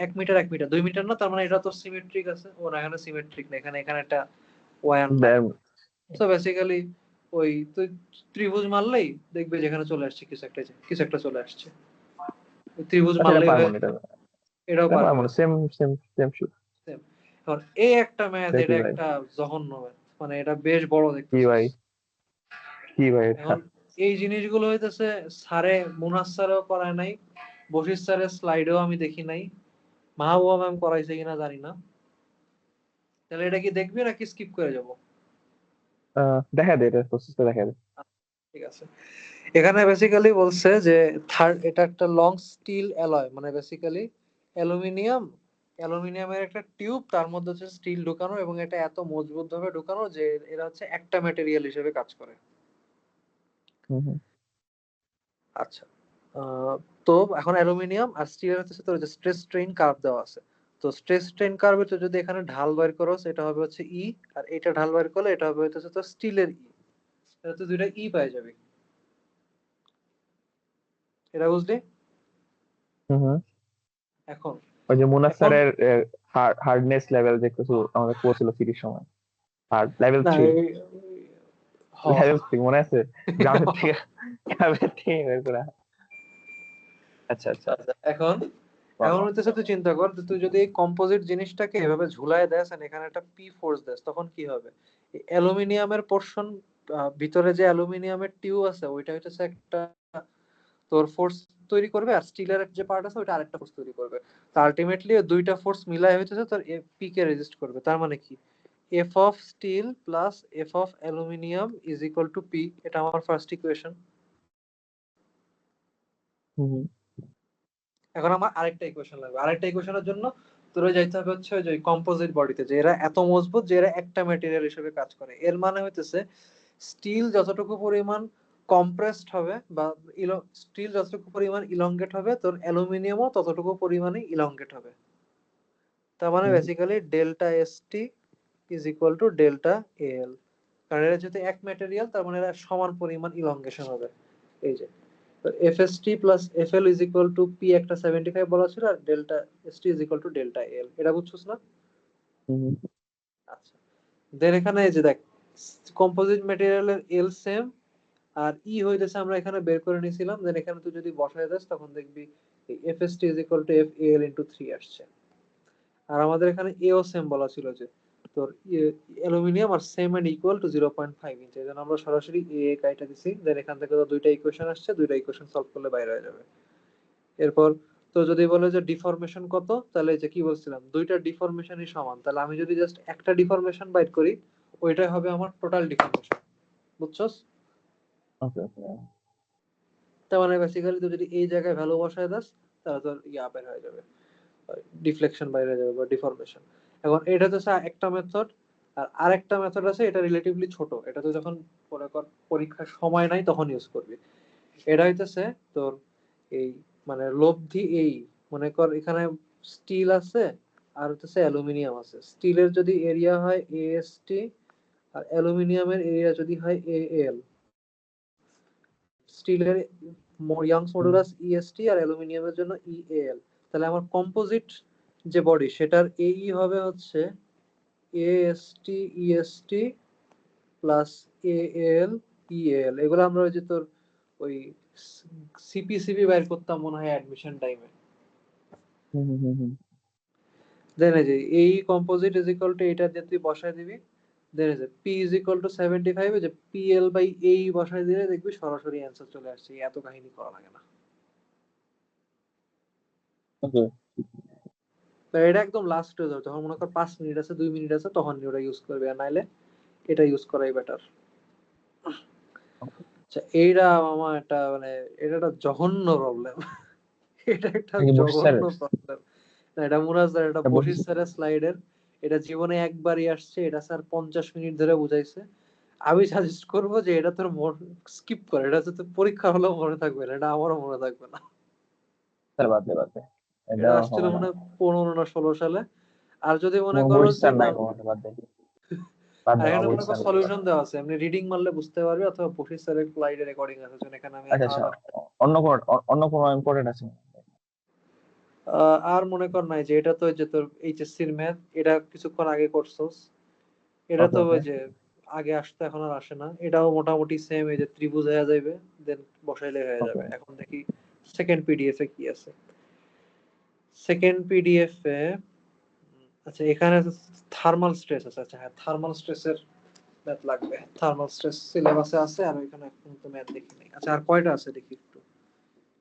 1 মিটার 1 মিটার 2 মিটার না, তার মানে এটা তো সিমেট্রিক আছে। ও না, এখানে সিমেট্রিক না, এখানে এখানে একটা ওয়ার নাই। তো বেসিক্যালি ওই তুই ত্রিভুজ মারলেই দেখবে যেখানে চলে আসছে কিছু একটা চলে আসছে, ওই ত্রিভুজ আচ্ছা, এটা মারলেই পারবো হয়ে না, যাবে। এটা এটাও এটা পারবে পারবো না, same same same sheet. same। এখন এই একটা ম্যাথ, দেখি এটা ভাই, একটা জঘন্য ম্যাথ, মানে এটা বেশ বড় কি দেখতেছিস। ভাই, কি ভাই এটা? এখন এই জিনিসগুলো হইতেছে স্যারে, মুনাস স্যারও করায় নাই, বশির স্যারের স্লাইডেও আমি দেখি নাই, মাহবুবা ম্যাম করাইছে কিনা জানি না। তাহলে এটা কি দেখবি নাকি স্কিপ করে যাব? দেখা দে, এটা প্রসেসটা দেখা দে। ঠিক আছে। এখানে বেসিক্যালি বলছে যে থার্ড, এটা একটা লং স্টিল অ্যালয়, মানে বেসিক্যালি অ্যালুমিনিয়ামের একটা টিউব, তার মধ্যে হচ্ছে স্টিল ঢুকানো, এবং এটা এত মজবুত ভাবে ঢুকানো যে এরা হচ্ছে একটা ম্যাটেরিয়াল হিসেবে কাজ করে। হুম হুম। আচ্ছা, আহ, তো এখন অ্যালুমিনিয়াম আর স্টিলের হচ্ছে তোর যে স্ট্রেস স্ট্রেইন কার্ভ দেওয়া আছে। তো স্ট্রেস স্ট্রেইন কার্ভে তো যদি এখানে ঢাল বের করো এটা হবে হচ্ছে ই, আর এটা ঢাল বের করলে এটা হবে হচ্ছে তোর স্টিলের ই, এটা তো দুইটা ই পাই যাবে। এটা বুঝলি? হুম হুম। এখন ওই যে মুনাস এখন স্যারের হার্ডনেস লেভেল যে কিছু আমাদের কোর্স ছিল সিটির সময়, হার্ড লেভেল না 3, হ লেভেল 3 মনে আছে? গ্রামের থেকে, গ্রামের থেকে বের করা। আচ্ছা আচ্ছা। আচ্ছা, এখন এখন হইতেছে তুই চিন্তা কর যে তুই যদি এই কম্পোজিট জিনিসটাকে এভাবে ঝুলায় দেস আর এখানে একটা পি ফোর্স দেস, তখন কি হবে? এই অ্যালুমিনিয়ামের পোর্শন, ভিতরে যে অ্যালুমিনিয়ামের টিউব আছে ওইটা হইতেছে একটা তোর ফোর্স তৈরি করবে, আর স্টিলের যে পার্ট আছে ওইটা আরেকটা ফোর্স তৈরি করবে। তো আলটিমেটলি দুইটা ফোর্স মিলাই হইতেছে তোর পি কে রেজিস্ট করবে। তার মানে কি, F of steel plus F of aluminium is equal to P. এটা আমার ফার্স্ট ইকুয়েশন। হুম হুম। এখন আমার আরেকটা ইকুয়েশন লাগবে, আরেকটা ইকুয়েশনের জন্য তোর যাইতে হবে হচ্ছে ওই যে কম্পোজিট বডিতে, যে এরা এত মজবুত যে এরা একটা ম্যাটেরিয়াল হিসেবে কাজ করে। এর মানে হইতেছে স্টিল যতটুকু পরিমাণ কম্প্রেসড হবে বা স্টিল যতটুকু পরিমাণ ইলংগেট হবে, তোর অ্যালুমিনিয়ামও ততটুকু পরিমাণে ইলংগেট হবে। তার মানে হুম basically delta S T is equal to delta L, কারণ এরা যেহেতু এক ম্যাটেরিয়াল তার মানে এরা সমান পরিমাণ ইলংগেশন হবে। এই যে FST plus FL is equal to P একটা 75 বলা ছিল, আর delta ST is equal to delta L, এটা বুঝছস না? হুম হুম। আচ্ছা, দেন এখানে এই যে দেখ, কম্পোজিট ম্যাটেরিয়ালের এল সেম, আর ই হইতেছে আমরা এখানে বের করে নিয়েছিলাম। দেন এখানে তুই যদি বসায় দেস তখন দেখবি FST is equal two F L into 3 আসছে। আর আমাদের এখানে এও সেম বলা ছিল যে তোর অ্যালুমিনিয়াম আর same and equal to 0.5 inch, এই জন্য আমরা সরাসরি এ কাইটা দিছি। দেন এখান থেকে তো দুইটা ইকুয়েশন আসছে, দুইটা ইকুয়েশন সলভ করলে বাইরে হয়ে যাবে। এরপর তো যদি বলে যে ডিফরমেশন কত, তাহলে এই যে কি বলছিলাম, দুইটা ডিফরমেশনই সমান, তাহলে আমি যদি জাস্ট একটা ডিফরমেশন বাইর করি ওইটাই হবে আমার টোটাল ডিফরমেশন। বুঝছস? ওকে ওকে। তার মানে বেসিক্যালি তুই যদি এই জায়গায় ভ্যালু বসায় দাস তাহলে তোর ইয়া বের হয়ে যাবে। ডিফ্লেকশন বাইরে যাবে বা ডিফরমেশন। এখন এটা হচ্ছে একটা মেথড, আর আরেকটা মেথড আছে এটা রিলেটিভলি ছোট, এটা তো যখন মনে কর পরীক্ষার সময় নাই তখন ইউজ করবি। এটা হইতেছে তোর এই মানে লব্ধি এই, মনে কর এখানে স্টিল আছে আর হচ্ছে অ্যালুমিনিয়াম আছে। স্টিলের যদি এরিয়া হয় এএসটি আর অ্যালুমিনিয়ামের এরিয়া যদি হয় এএল, স্টিলের ইয়াংস মডুলাস ইএসটি আর অ্যালুমিনিয়ামের জন্য ইএএল, তাহলে আমার কম্পোজিট যে বডি সেটার এই হবে হচ্ছে AST EST plus AL EL. এগুলো আমরা ওই যে তোর ওই সিপিসিবি বাইর করতাম মনে হয় অ্যাডমিশন টাইমে। দেন এই যে এই কম্পোজিট ইজ ইকুয়াল টু এটা দিয়ে তুই বসায় দিবি, দেন এই যে পি ইজ ইকুয়াল টু 75, যে পিএল বাই এই বসায় দিলে দেখবি সরাসরি অ্যান্সার চলে আসছে, এত কাহিনী করা লাগে না। ওকে। তো এটা একদম লাস্ট রেজাল্ট, যখন মনে কর 5 মিনিট আছে 2 মিনিট আছে তখন ওটা ইউজ করবে, আর নাইলে এটা ইউজ করাই বেটার। আচ্ছা এইটা আমার একটা মানে এটা একটা জঘন্য প্রবলেম। এটা একটা জঘন্য প্রবলেম। না এটা মুরাজ স্যার, এটা বশির স্যারের স্লাইডের, এটা জীবনে একবারই আসছে, এটা স্যার 50 মিনিট ধরে বুঝাইছে। আমি সাজেস্ট করবো যে এটা তোর স্কিপ করে, এটা তো পরীক্ষা হলেও মনে থাকবে না, এটা আমারও মনে থাকবে না। এটা আসছিল মনে হয় 15 না 16 সালে। আর যদি মনে করো যে না, আর এখানে মনে করো সলিউশন দেওয়া আছে, এমনি রিডিং মারলে বুঝতে পারবে, অথবা বশির স্যারের স্লাইডে রেকর্ডিং আছে, যেন এখানে আমি অন্য কোনো ইম্পর্টেন্ট আছে? আর মনে কর নাই যে এটা তো যে তোর এইচএসসির ম্যাথ, এটা কিছুক্ষণ আগে করছস, এটা তো ওই যে আগে আসতো এখন আর আসে না, এটাও মোটামুটি সেম, এই যে ত্রিভুজ হয়ে যাবে দেন বসাইলে হয়ে যাবে। এখন দেখি সেকেন্ড পিডিএফ এ কি আছে। সেকেন্ড পিডিএফ এ আচ্ছা এখানে থার্মাল স্ট্রেস আছে। আচ্ছা হ্যাঁ, থার্মাল স্ট্রেসের ম্যাথ লাগবে, থার্মাল স্ট্রেস সিলেবাসে আছে, আর এখানে এখন তো ম্যাথ দেখি নাই। আচ্ছা আর কয়টা আছে দেখি একটু,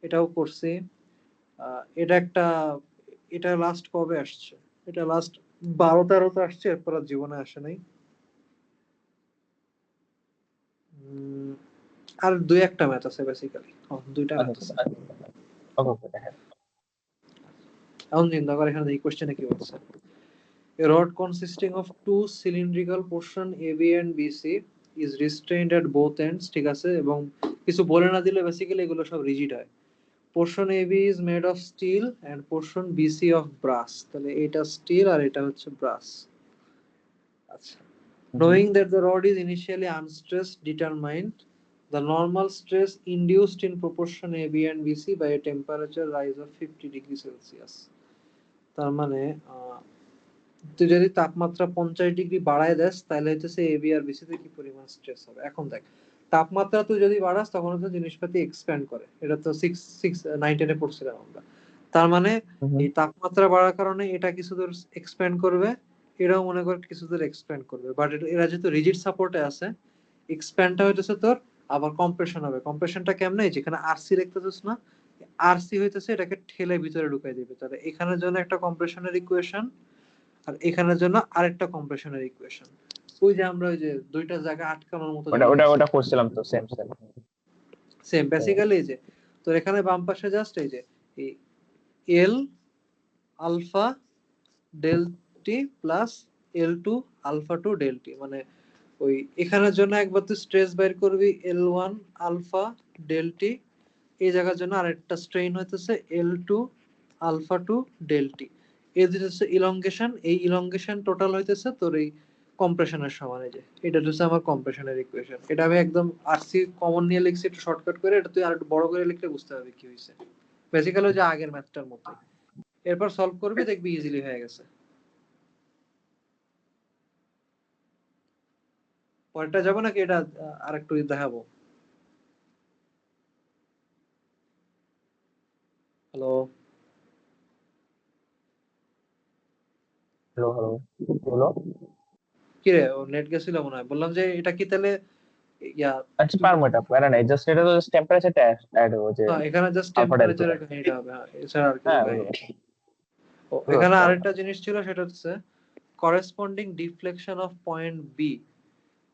এটাও করছি। এটা একটা, এটা লাস্ট কবে আসছে, এটা লাস্ট 12-13 আসছে, এরপর আর জীবনে আসে নাই। আর দুই একটা ম্যাচ আছে বেসিক্যালি, দুইটা ম্যাচ আছে। এখন চিন্তা করে এখানে এই কোশ্চেনে কি বলছে, a rod consisting of two cylindrical portion AB and BC is restrained at both ends, ঠিক আছে, এবং কিছু বলে না দিলে বেসিক্যালি এগুলো সব রিজিড হয়। portion AB is made of steel and portion BC of brass, তাহলে এটা স্টিল আর এটা হচ্ছে brass। আচ্ছা, knowing that the rod is initially unstressed, determined the normal stress induced in proportion AB and BC by a temperature rise of 50 degrees Celsius। তার মানে তুই যদি তাপমাত্রা 50 ডিগ্রি বাড়ায় দেস তাহলে হচ্ছে এবি আর বিসি তে কি পরিমাণ স্ট্রেস হবে। এখন দেখ তাপমাত্রা তুই যদি বাড়াস তখন হচ্ছে জিনিসপাতি এক্সপ্যান্ড করে, এটা তো 9-10 এ পড়ছিলাম আমরা। তার মানে এই তাপমাত্রা বাড়ার কারণে এটা কিছু দূর এক্সপ্যান্ড করবে, এটাও মনে কর কিছু দূর এক্সপ্যান্ড করবে, বাট এরা যেহেতু রিজিড সাপোর্টে আছে, এক্সপ্যান্ডটা হইতেছে তোর আবার কম্প্রেশন হবে। কম্প্রেশনটা কেমনে, যেখানে আরসি দেখতেছিস না, আরসি হইতেছে এটাকে ঠেলে ভিতরে ঢুকাই দিবে। তাহলে এখানের জন্য একটা কম্প্রেশনের ইকুয়েশন, আর এখানের জন্য আরেকটা কম্প্রেশনের ইকুয়েশন। ওই যে আমরা ওই যে দুইটা জায়গা আটকানোর মতো ওটা করছিলাম তো, সেম সেম বেসিক্যালি যে তো এখানে বাম পাশে জাস্ট এই যে এই L alpha del T plus L2 alpha 2 del T, মানে ওই এখানের জন্য একবার তুই স্ট্রেস বের করবি L1 আলফা ডেল টি, এই জায়গার জন্য আরেকটা স্ট্রেইন হইতেছে L2 আলফা 2 ডেল টি। এই দুটো হচ্ছে ইলংগেশন, এই ইলংগেশন টোটাল হইতেছে তোর এই কম্প্রেশনের সমান। এই যে এটা হচ্ছে আমার কম্প্রেশনের ইকুয়েশন। এটা আমি একদম আরসি কমন নিয়ে লিখছি একটু শর্টকাট করে, এটা তুই আর একটু বড় করে লিখলে বুঝতে পারবি কি হয়েছে। বেসিক্যালি যে আগের ম্যাথটার মতোই, এরপর সলভ করবি দেখবি ইজিলি হয়ে গেছে। পরেরটা যাবো নাকি এটা আরেকটু দেখাবো? হ্যালো হলো। কি রে, ও নেট গেছিল মনে হয়, বললাম যে এটা কি তাহলে ইয়া আচ্ছা পারবো, এটা প্যারা নাই, জাস্ট এটা তো টেম্পারেচারটা অ্যাড হবে যে এখানে জাস্ট আলফা ডেল্টা। টেম্পারেচারের কাহিনীটা হবে, হ্যাঁ এছাড়া আর কিছু হ্যাঁ কাহিনী নেই। ও এখানে আরেকটা জিনিস ছিল, সেটা হচ্ছে corresponding deflection of point B.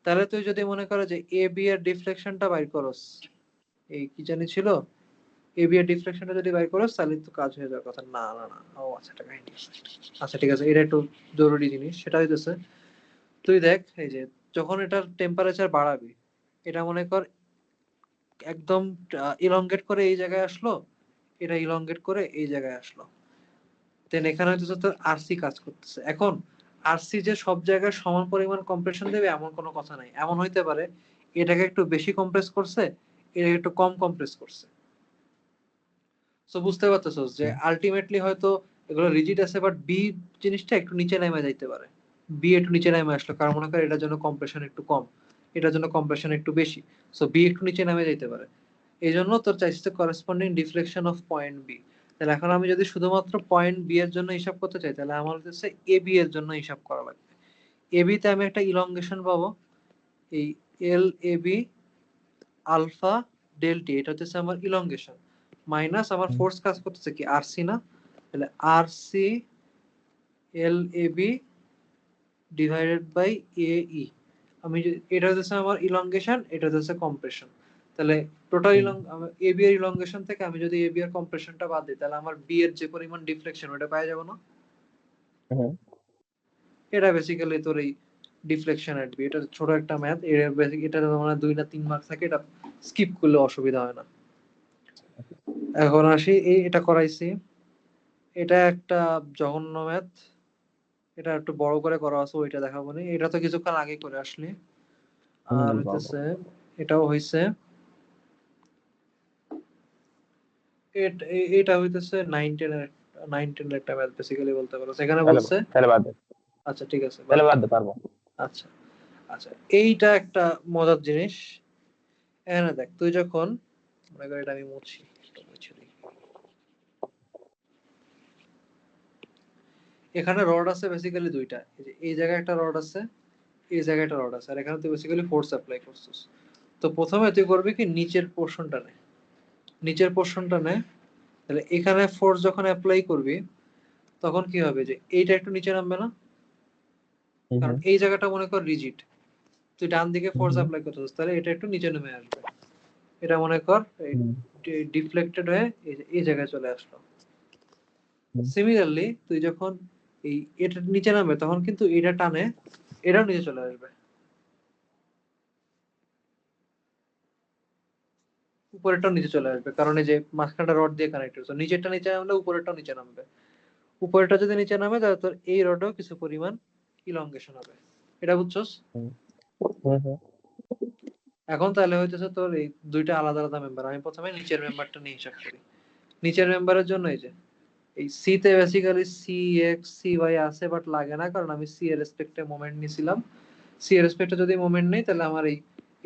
তাহলে তুই যদি মনে করো যে এ বি এর ডিফ্লেকশনটা বাইর করস, এই কি জানি ছিল এবি এর ডিফ্লেকশনটা যদি বাইর করো তাহলে তো কাজ হয়ে যাওয়ার কথা। না না না, ও আচ্ছা, এটা কাহিনী। আচ্ছা ঠিক আছে, এটা একটু জরুরি জিনিস। সেটা হইতেছে, তুই দেখ এই যে যখন এটার টেম্পারেচার বাড়াবি, এটা মনে কর একদম ইলংগেট করে এই জায়গায় আসলো, এটা ইলংগেট করে এই জায়গায় আসলো। দেন এখানে হচ্ছে তোর আরসি কাজ করতেছে। এখন আরসি যে সব জায়গায় সমান পরিমাণ কম্প্রেশন দেবে এমন কোনো কথা নাই। এমন হইতে পারে এটাকে একটু বেশি কম্প্রেস করছে, এটাকে একটু কম কম্প্রেস করছে। সো বুঝতে পারতেছস যে আলটিমেটলি হয়তো এগুলো রিজিড আছে, বাট বি জিনিসটা একটু নিচে নেমে যাইতে পারে। বি একটু নিচে নেমে আসলো কারণ মনে কর এটার জন্য কম্প্রেশন একটু কম, এটার জন্য কম্প্রেশন একটু বেশি। সো বি একটু নিচে নেমে যাইতে পারে। এই জন্য তোর চাইছে corresponding deflection of point B. তাহলে এখন আমি যদি শুধুমাত্র পয়েন্ট বি এর জন্য হিসাব করতে চাই, তাহলে আমার হচ্ছে এ বি এর জন্য হিসাব করা লাগবে। এ বি তে আমি একটা ইলংগেশন পাবো, এই এল এ বি আলফা ডেল টি, এটা হচ্ছে আমার ইলংগেশন, মাইনাস আমার ফোর্স কাজ করতেছে কি আরসি না, তাহলে RC L A B divided by A E. আমি এটা হচ্ছে আমার ইলংগেশন, এটা হচ্ছে কম্প্রেশন। তাহলে টোটাল এ বি এর ইলংগেশন থেকে আমি যদি এ বি এর কম্প্রেশনটা বাদ দিই, তাহলে আমার বি এর যে পরিমাণ ডিফ্লেকশন ওটা পাওয়া যাবে না। এটা বেসিক্যালি তোর এই ডিফ্লেকশন এট বি। এটা ছোট একটা ম্যাথ, এর বেসিক এটা মানে 2 না 3 মার্ক থাকে, এটা স্কিপ করলে অসুবিধা হয় না। এখন আসি, এটা করাইছি, এটা একটা জঘন্য ম্যাথ, এটা একটু বড় করে করা আছে, ওইটা দেখাবো না, এটা তো কিছুক্ষণ আগে করে আসলি। আর হইতেছে এটাও হইছে, এটা হইতেছে 9 10 এর 9 10 এর একটা ম্যাথ বেসিক্যালি বলতে পারো। সেখানে বলছে, তাহলে বাদ দে, আচ্ছা ঠিক আছে তাহলে বাদ দে, পারবো। আচ্ছা আচ্ছা, এইটা একটা মজার জিনিস। এখানে দেখ, তুই যখন মনে কর, এটা আমি মুছি, এটা মুছে দিই। এখানে রড আছে বেসিক্যালি দুইটা, এই যে এই জায়গায় একটা রড আছে, এই জায়গায় একটা রড আছে, আর এখানে তুই বেসিক্যালি ফোর্স অ্যাপ্লাই করছিস। তো প্রথমে তুই করবি কি, নিচের পোর্শনটা নে, নিচের পোর্শনটা নে। তাহলে এখানে ফোর্স যখন অ্যাপ্লাই করবি তখন কি হবে, যে এইটা একটু নিচে নামবে না, কারণ এই জায়গাটা মনে কর রিজিড, তুই ডান দিকে ফোর্স অ্যাপ্লাই করতেছিস, তাহলে এটা একটু নিচে নেমে আসবে। এটা মনে কর ডিফ্লেক্টেড হয়ে এই জায়গায় চলে আসলো। সিমিলারলি তুই যখন এই এটা নিচে নামবে তখন কিন্তু এটা টানে এটাও নিচে চলে আসবে, উপরেরটাও নিচে চলে আসবে, কারণ এই যে মাঝখানটা রড দিয়ে কানেক্টেড, তো নিচেরটা নিচে নামলে উপরেরটাও নিচে নামবে। উপরেরটা যদি নিচে নামে তাহলে তোর এই রডেও কিছু পরিমাণ ইলংগেশন হবে। এটা বুঝছস? এখন তাহলে হইতেছে তোর এই দুইটা আলাদা আলাদা মেম্বার। আমি প্রথমে নিচের মেম্বারটা নিয়ে হিসাব করি। নিচের মেম্বারের জন্য এই যে এই সি তে basically C X C Y আছে, বাট লাগে না কারণ আমি সি এর রেসপেক্টে মোমেন্ট নিছিলাম। সি এর রেসপেক্টে যদি মোমেন্ট নেই তাহলে আমার এই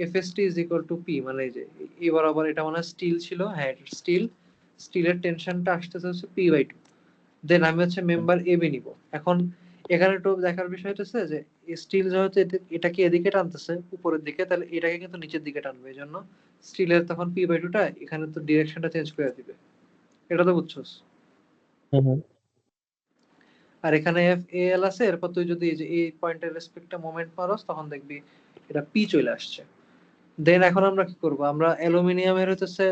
FST is equal to P, মানে এই যে এই বরাবর এটা মানে স্টিল ছিল, হ্যাঁ স্টিল, স্টিলের টেনশনটা আসতেছে হচ্ছে পি বাই টু। দেন আমি হচ্ছে মেম্বার এ বি নিব। এখন এখানে একটু দেখার বিষয় হচ্ছে যে স্টিল যেহেতু এটাকে এদিকে টানতেছে উপরের দিকে, তাহলে এটাকে কিন্তু নিচের দিকে টানবে, এই জন্য স্টিলের তখন পি বাই টুটা এখানে তো ডিরেকশনটা চেঞ্জ করে দিবে। এটা তো বুঝছস? আর এখানে এফ এ এল আছে, এরপর তুই যদি এই যে এই পয়েন্টের রেসপেক্টে মোমেন্ট মারস তখন দেখবি এটা পি চলে আসছে। দেন এখন আমরা কি করব, আমরা অ্যালুমিনিয়ামের হচ্ছে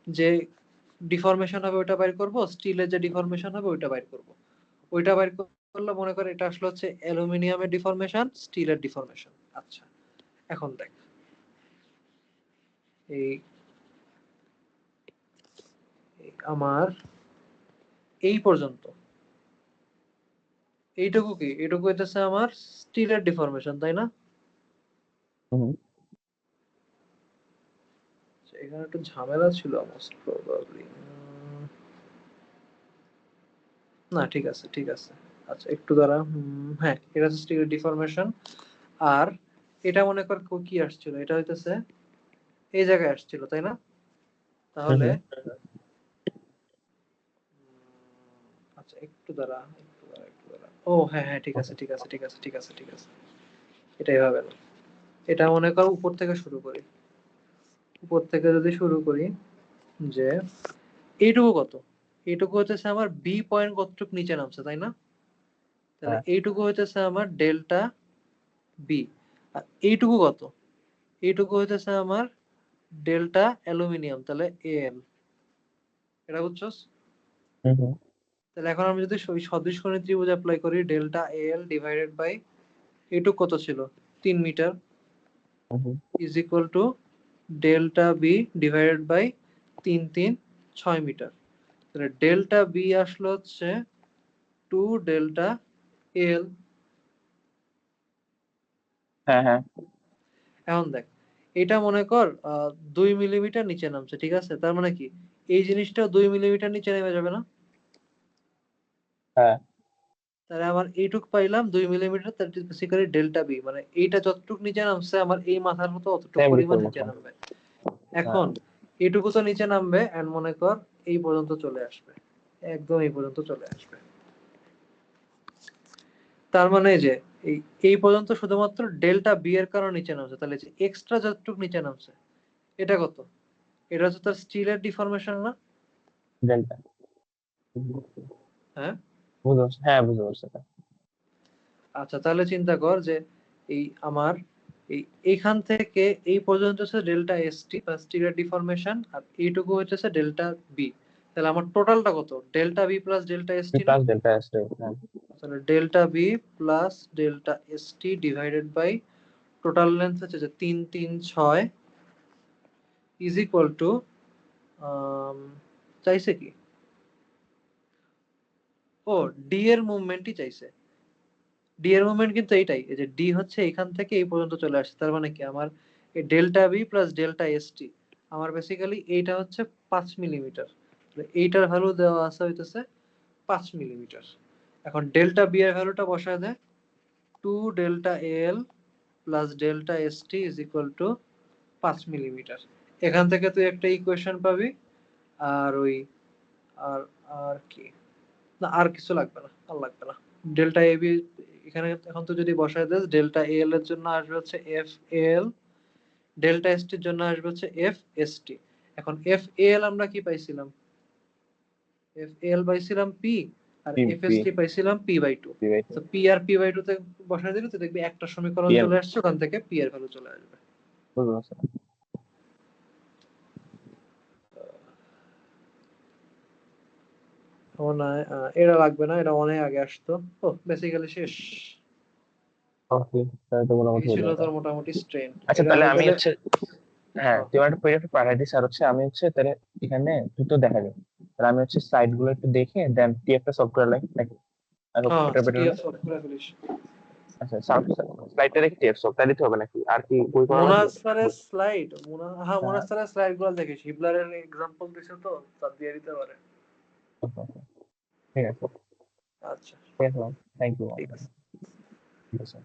যে ডিফরমেশন হবে ওইটা বাইর করব, স্টিলের যে ডিফরমেশন হবে ওইটা বাইর করব। ওইটা বাইর করলে মনে করে এটা আসলে হচ্ছে অ্যালুমিনিয়ামের ডিফরমেশন, স্টিলের ডিফরমেশন। আচ্ছা এখন দেখ, এই আমার এই পর্যন্ত এইটুকু কি, এইটুকু হইতেছে আমার স্টিলের ডিফরমেশন, তাই না? এখানে একটু ঝামেলা ছিল মোস্ট প্রবাবলি। না ঠিক আছে ঠিক আছে, আচ্ছা একটু দ্বারা, হ্যাঁ এটা হচ্ছে স্টিলের ডিফরমেশন। আর এটা মনে কর কি আসছিল, এটা হইতেছে এই জায়গায় আসছিল, তাই না? তাহলে আচ্ছা একটু দ্বারা, একটু দ্বারা, একটু দ্বারা, ও হ্যাঁ হ্যাঁ ঠিক আছে ঠিক আছে ঠিক আছে ঠিক আছে ঠিক আছে, এটাই হবে না। এটা মনে কর উপর থেকে শুরু করি, উপর থেকে যদি শুরু করি, যে এইটুকু কত, এইটুকু হইতেছে আমার বি পয়েন্ট কতটুকু নিচে নামছে, তাই না? তাহলে এইটুকু হইতেছে আমার ডেল্টা বি। আর এইটুকু কত, এইটুকু হইতেছে আমার ডেল্টা অ্যালুমিনিয়াম, তাহলে এল। এটা বুঝছস? হুম হুম তাহলে এখন আমি যদি ওই সদৃশকোণী ত্রিভুজ অ্যাপ্লাই করি, ডেল্টা এল ডিভাইডেড বাই এটুক কত ছিল, 3 মিটার, হুম is equal to delta B divided by 3 3 6 metre. তাহলে ডেল্টা বি আসলো হচ্ছে 2 ডেল্টা এল। হ্যাঁ হ্যাঁ এখন দেখ, এটা মনে কর 2 মিলিমিটার নিচে নামছে, ঠিক আছে? তার মানে কি এই জিনিসটাও 2 মিলিমিটার নিচে নেমে যাবে না? হ্যাঁ তাহলে আমার এইটুক পাইলাম 2 millimetre, that is basically delta B, মানে এইটা যতটুক নিচে নামছে আমার এই মাথার মতো অতটুক সেম পরিমাণ রিসের নিচে মতো। নামবে। হ্যাঁ এখন এইটুকু তো নিচে নামবে, এন্ড মনে কর এই পর্যন্ত চলে আসবে, একদম এই পর্যন্ত চলে আসবে। তার মানে যে এই এই পর্যন্ত শুধুমাত্র ডেল্টা বি এর কারণে নিচে নামছে, তাহলে যে এক্সট্রা যতটুক নিচে নামছে এটা কত? এটা হচ্ছে তার স্টিলের ডিফরমেশন না? ডেল্টা। হ্যাঁ। বুঝতে পারছি, হ্যাঁ বুঝতে পারছি এটা। আচ্ছা, তাহলে চিন্তা কর যে এই আমার এই এইখান থেকে এই পর্যন্ত হচ্ছে ডেল্টা এস টি বা স্টিলের ডিফরমেশন, আর এইটুকু হচ্ছে ডেল্টা বি। তাহলে আমার টোটালটা কত? Delta B plus delta S T না? প্লাস ডেল্টা এস রে, হ্যাঁ। তাহলে delta B plus delta S T divided by total length হচ্ছে যে 3 3 6 ইজ ইকুয়াল টু চাইছে কি, ও ডি এর মুভমেন্টই চাইছে। ডি এর মুভমেন্ট কিন্তু এইটাই, এই যে ডি হচ্ছে এখান থেকে এই পর্যন্ত চলে আসছে, তার মানে কি আমার এই delta B plus delta S T আমার বেসিক্যালি এইটা হচ্ছে 5 মিলিমিটার। এইটার ভ্যালু দেওয়া আছে হইতেছে 5 মিলিমিটার। এখন ডেল্টা বি এর ভ্যালুটা বসায় দেয় 2 delta L plus delta S T is equal two 5 millimetre. এখান থেকে তুই একটা ইকুয়েশন পাবি। আর ওই আর আর কি, না আর কিছু লাগবে না, আর লাগবে না। ডেল্টা এ বি এখানে এখন তো যদি বসায় দেস, ডেল্টা এল এর জন্য আসবে হচ্ছে এফ এল, ডেল্টা এস টির জন্য আসবে হচ্ছে এফ এস টি। এখন এফ এল আমরা কি পাইছিলাম? এফ এল পাইছিলাম পি, আর P F P S T পাইছিলাম P by two. P by two. তো পি আর পি বাই টু তে বসায় দিলে তো দেখবি একটা সমীকরণ পি এর, চলে আসছে, ওখান থেকে পি এর ভ্যালু চলে আসবে। বুঝতে পারছি। ও না, এটা লাগবে না, এটা অনেক আগে আসতো। ও বেসিক্যালি শেষ। ওকে, তাহলে তো এই মোটামুটি হলো ছিল এটা। তোর মোটামুটি স্ট্রেন। আচ্ছা এটা তাহলে আমি আমি তাহলে হচ্ছে, হ্যাঁ তুই আমার একটা পিডিএফ পাঠিয়ে দিস, আর হচ্ছে আমি হচ্ছে তাহলে এখানে তুই তো দেখা যাবে, তাহলে আমি হচ্ছে সাইড গুলো একটু দেখে দেন টিএফটা সলভ করে লাগে নাকি, আই হোপ হ্যাঁ এটা বেটার না? টিএফ সলভ করে ফেলিস। আচ্ছা স্লাইডটা দেখে টিএফ সলভ তাই দিতে হবে নাকি আর কি বই করা লাগবে? মোনাস্টারের স্লাইড, হ্যাঁ হ্যাঁ, মোনাস্টারের স্লাইড গুলো দেখিস, হিবলারের এক্সাম্পল দিছে তো, তা দিয়ে দিতে পারে। okay, okay, ঠিক আছে, আচ্ছা, ঠিক আছে, থ্যাংক ইউ। ঠিক আছে। ঠিক আছে।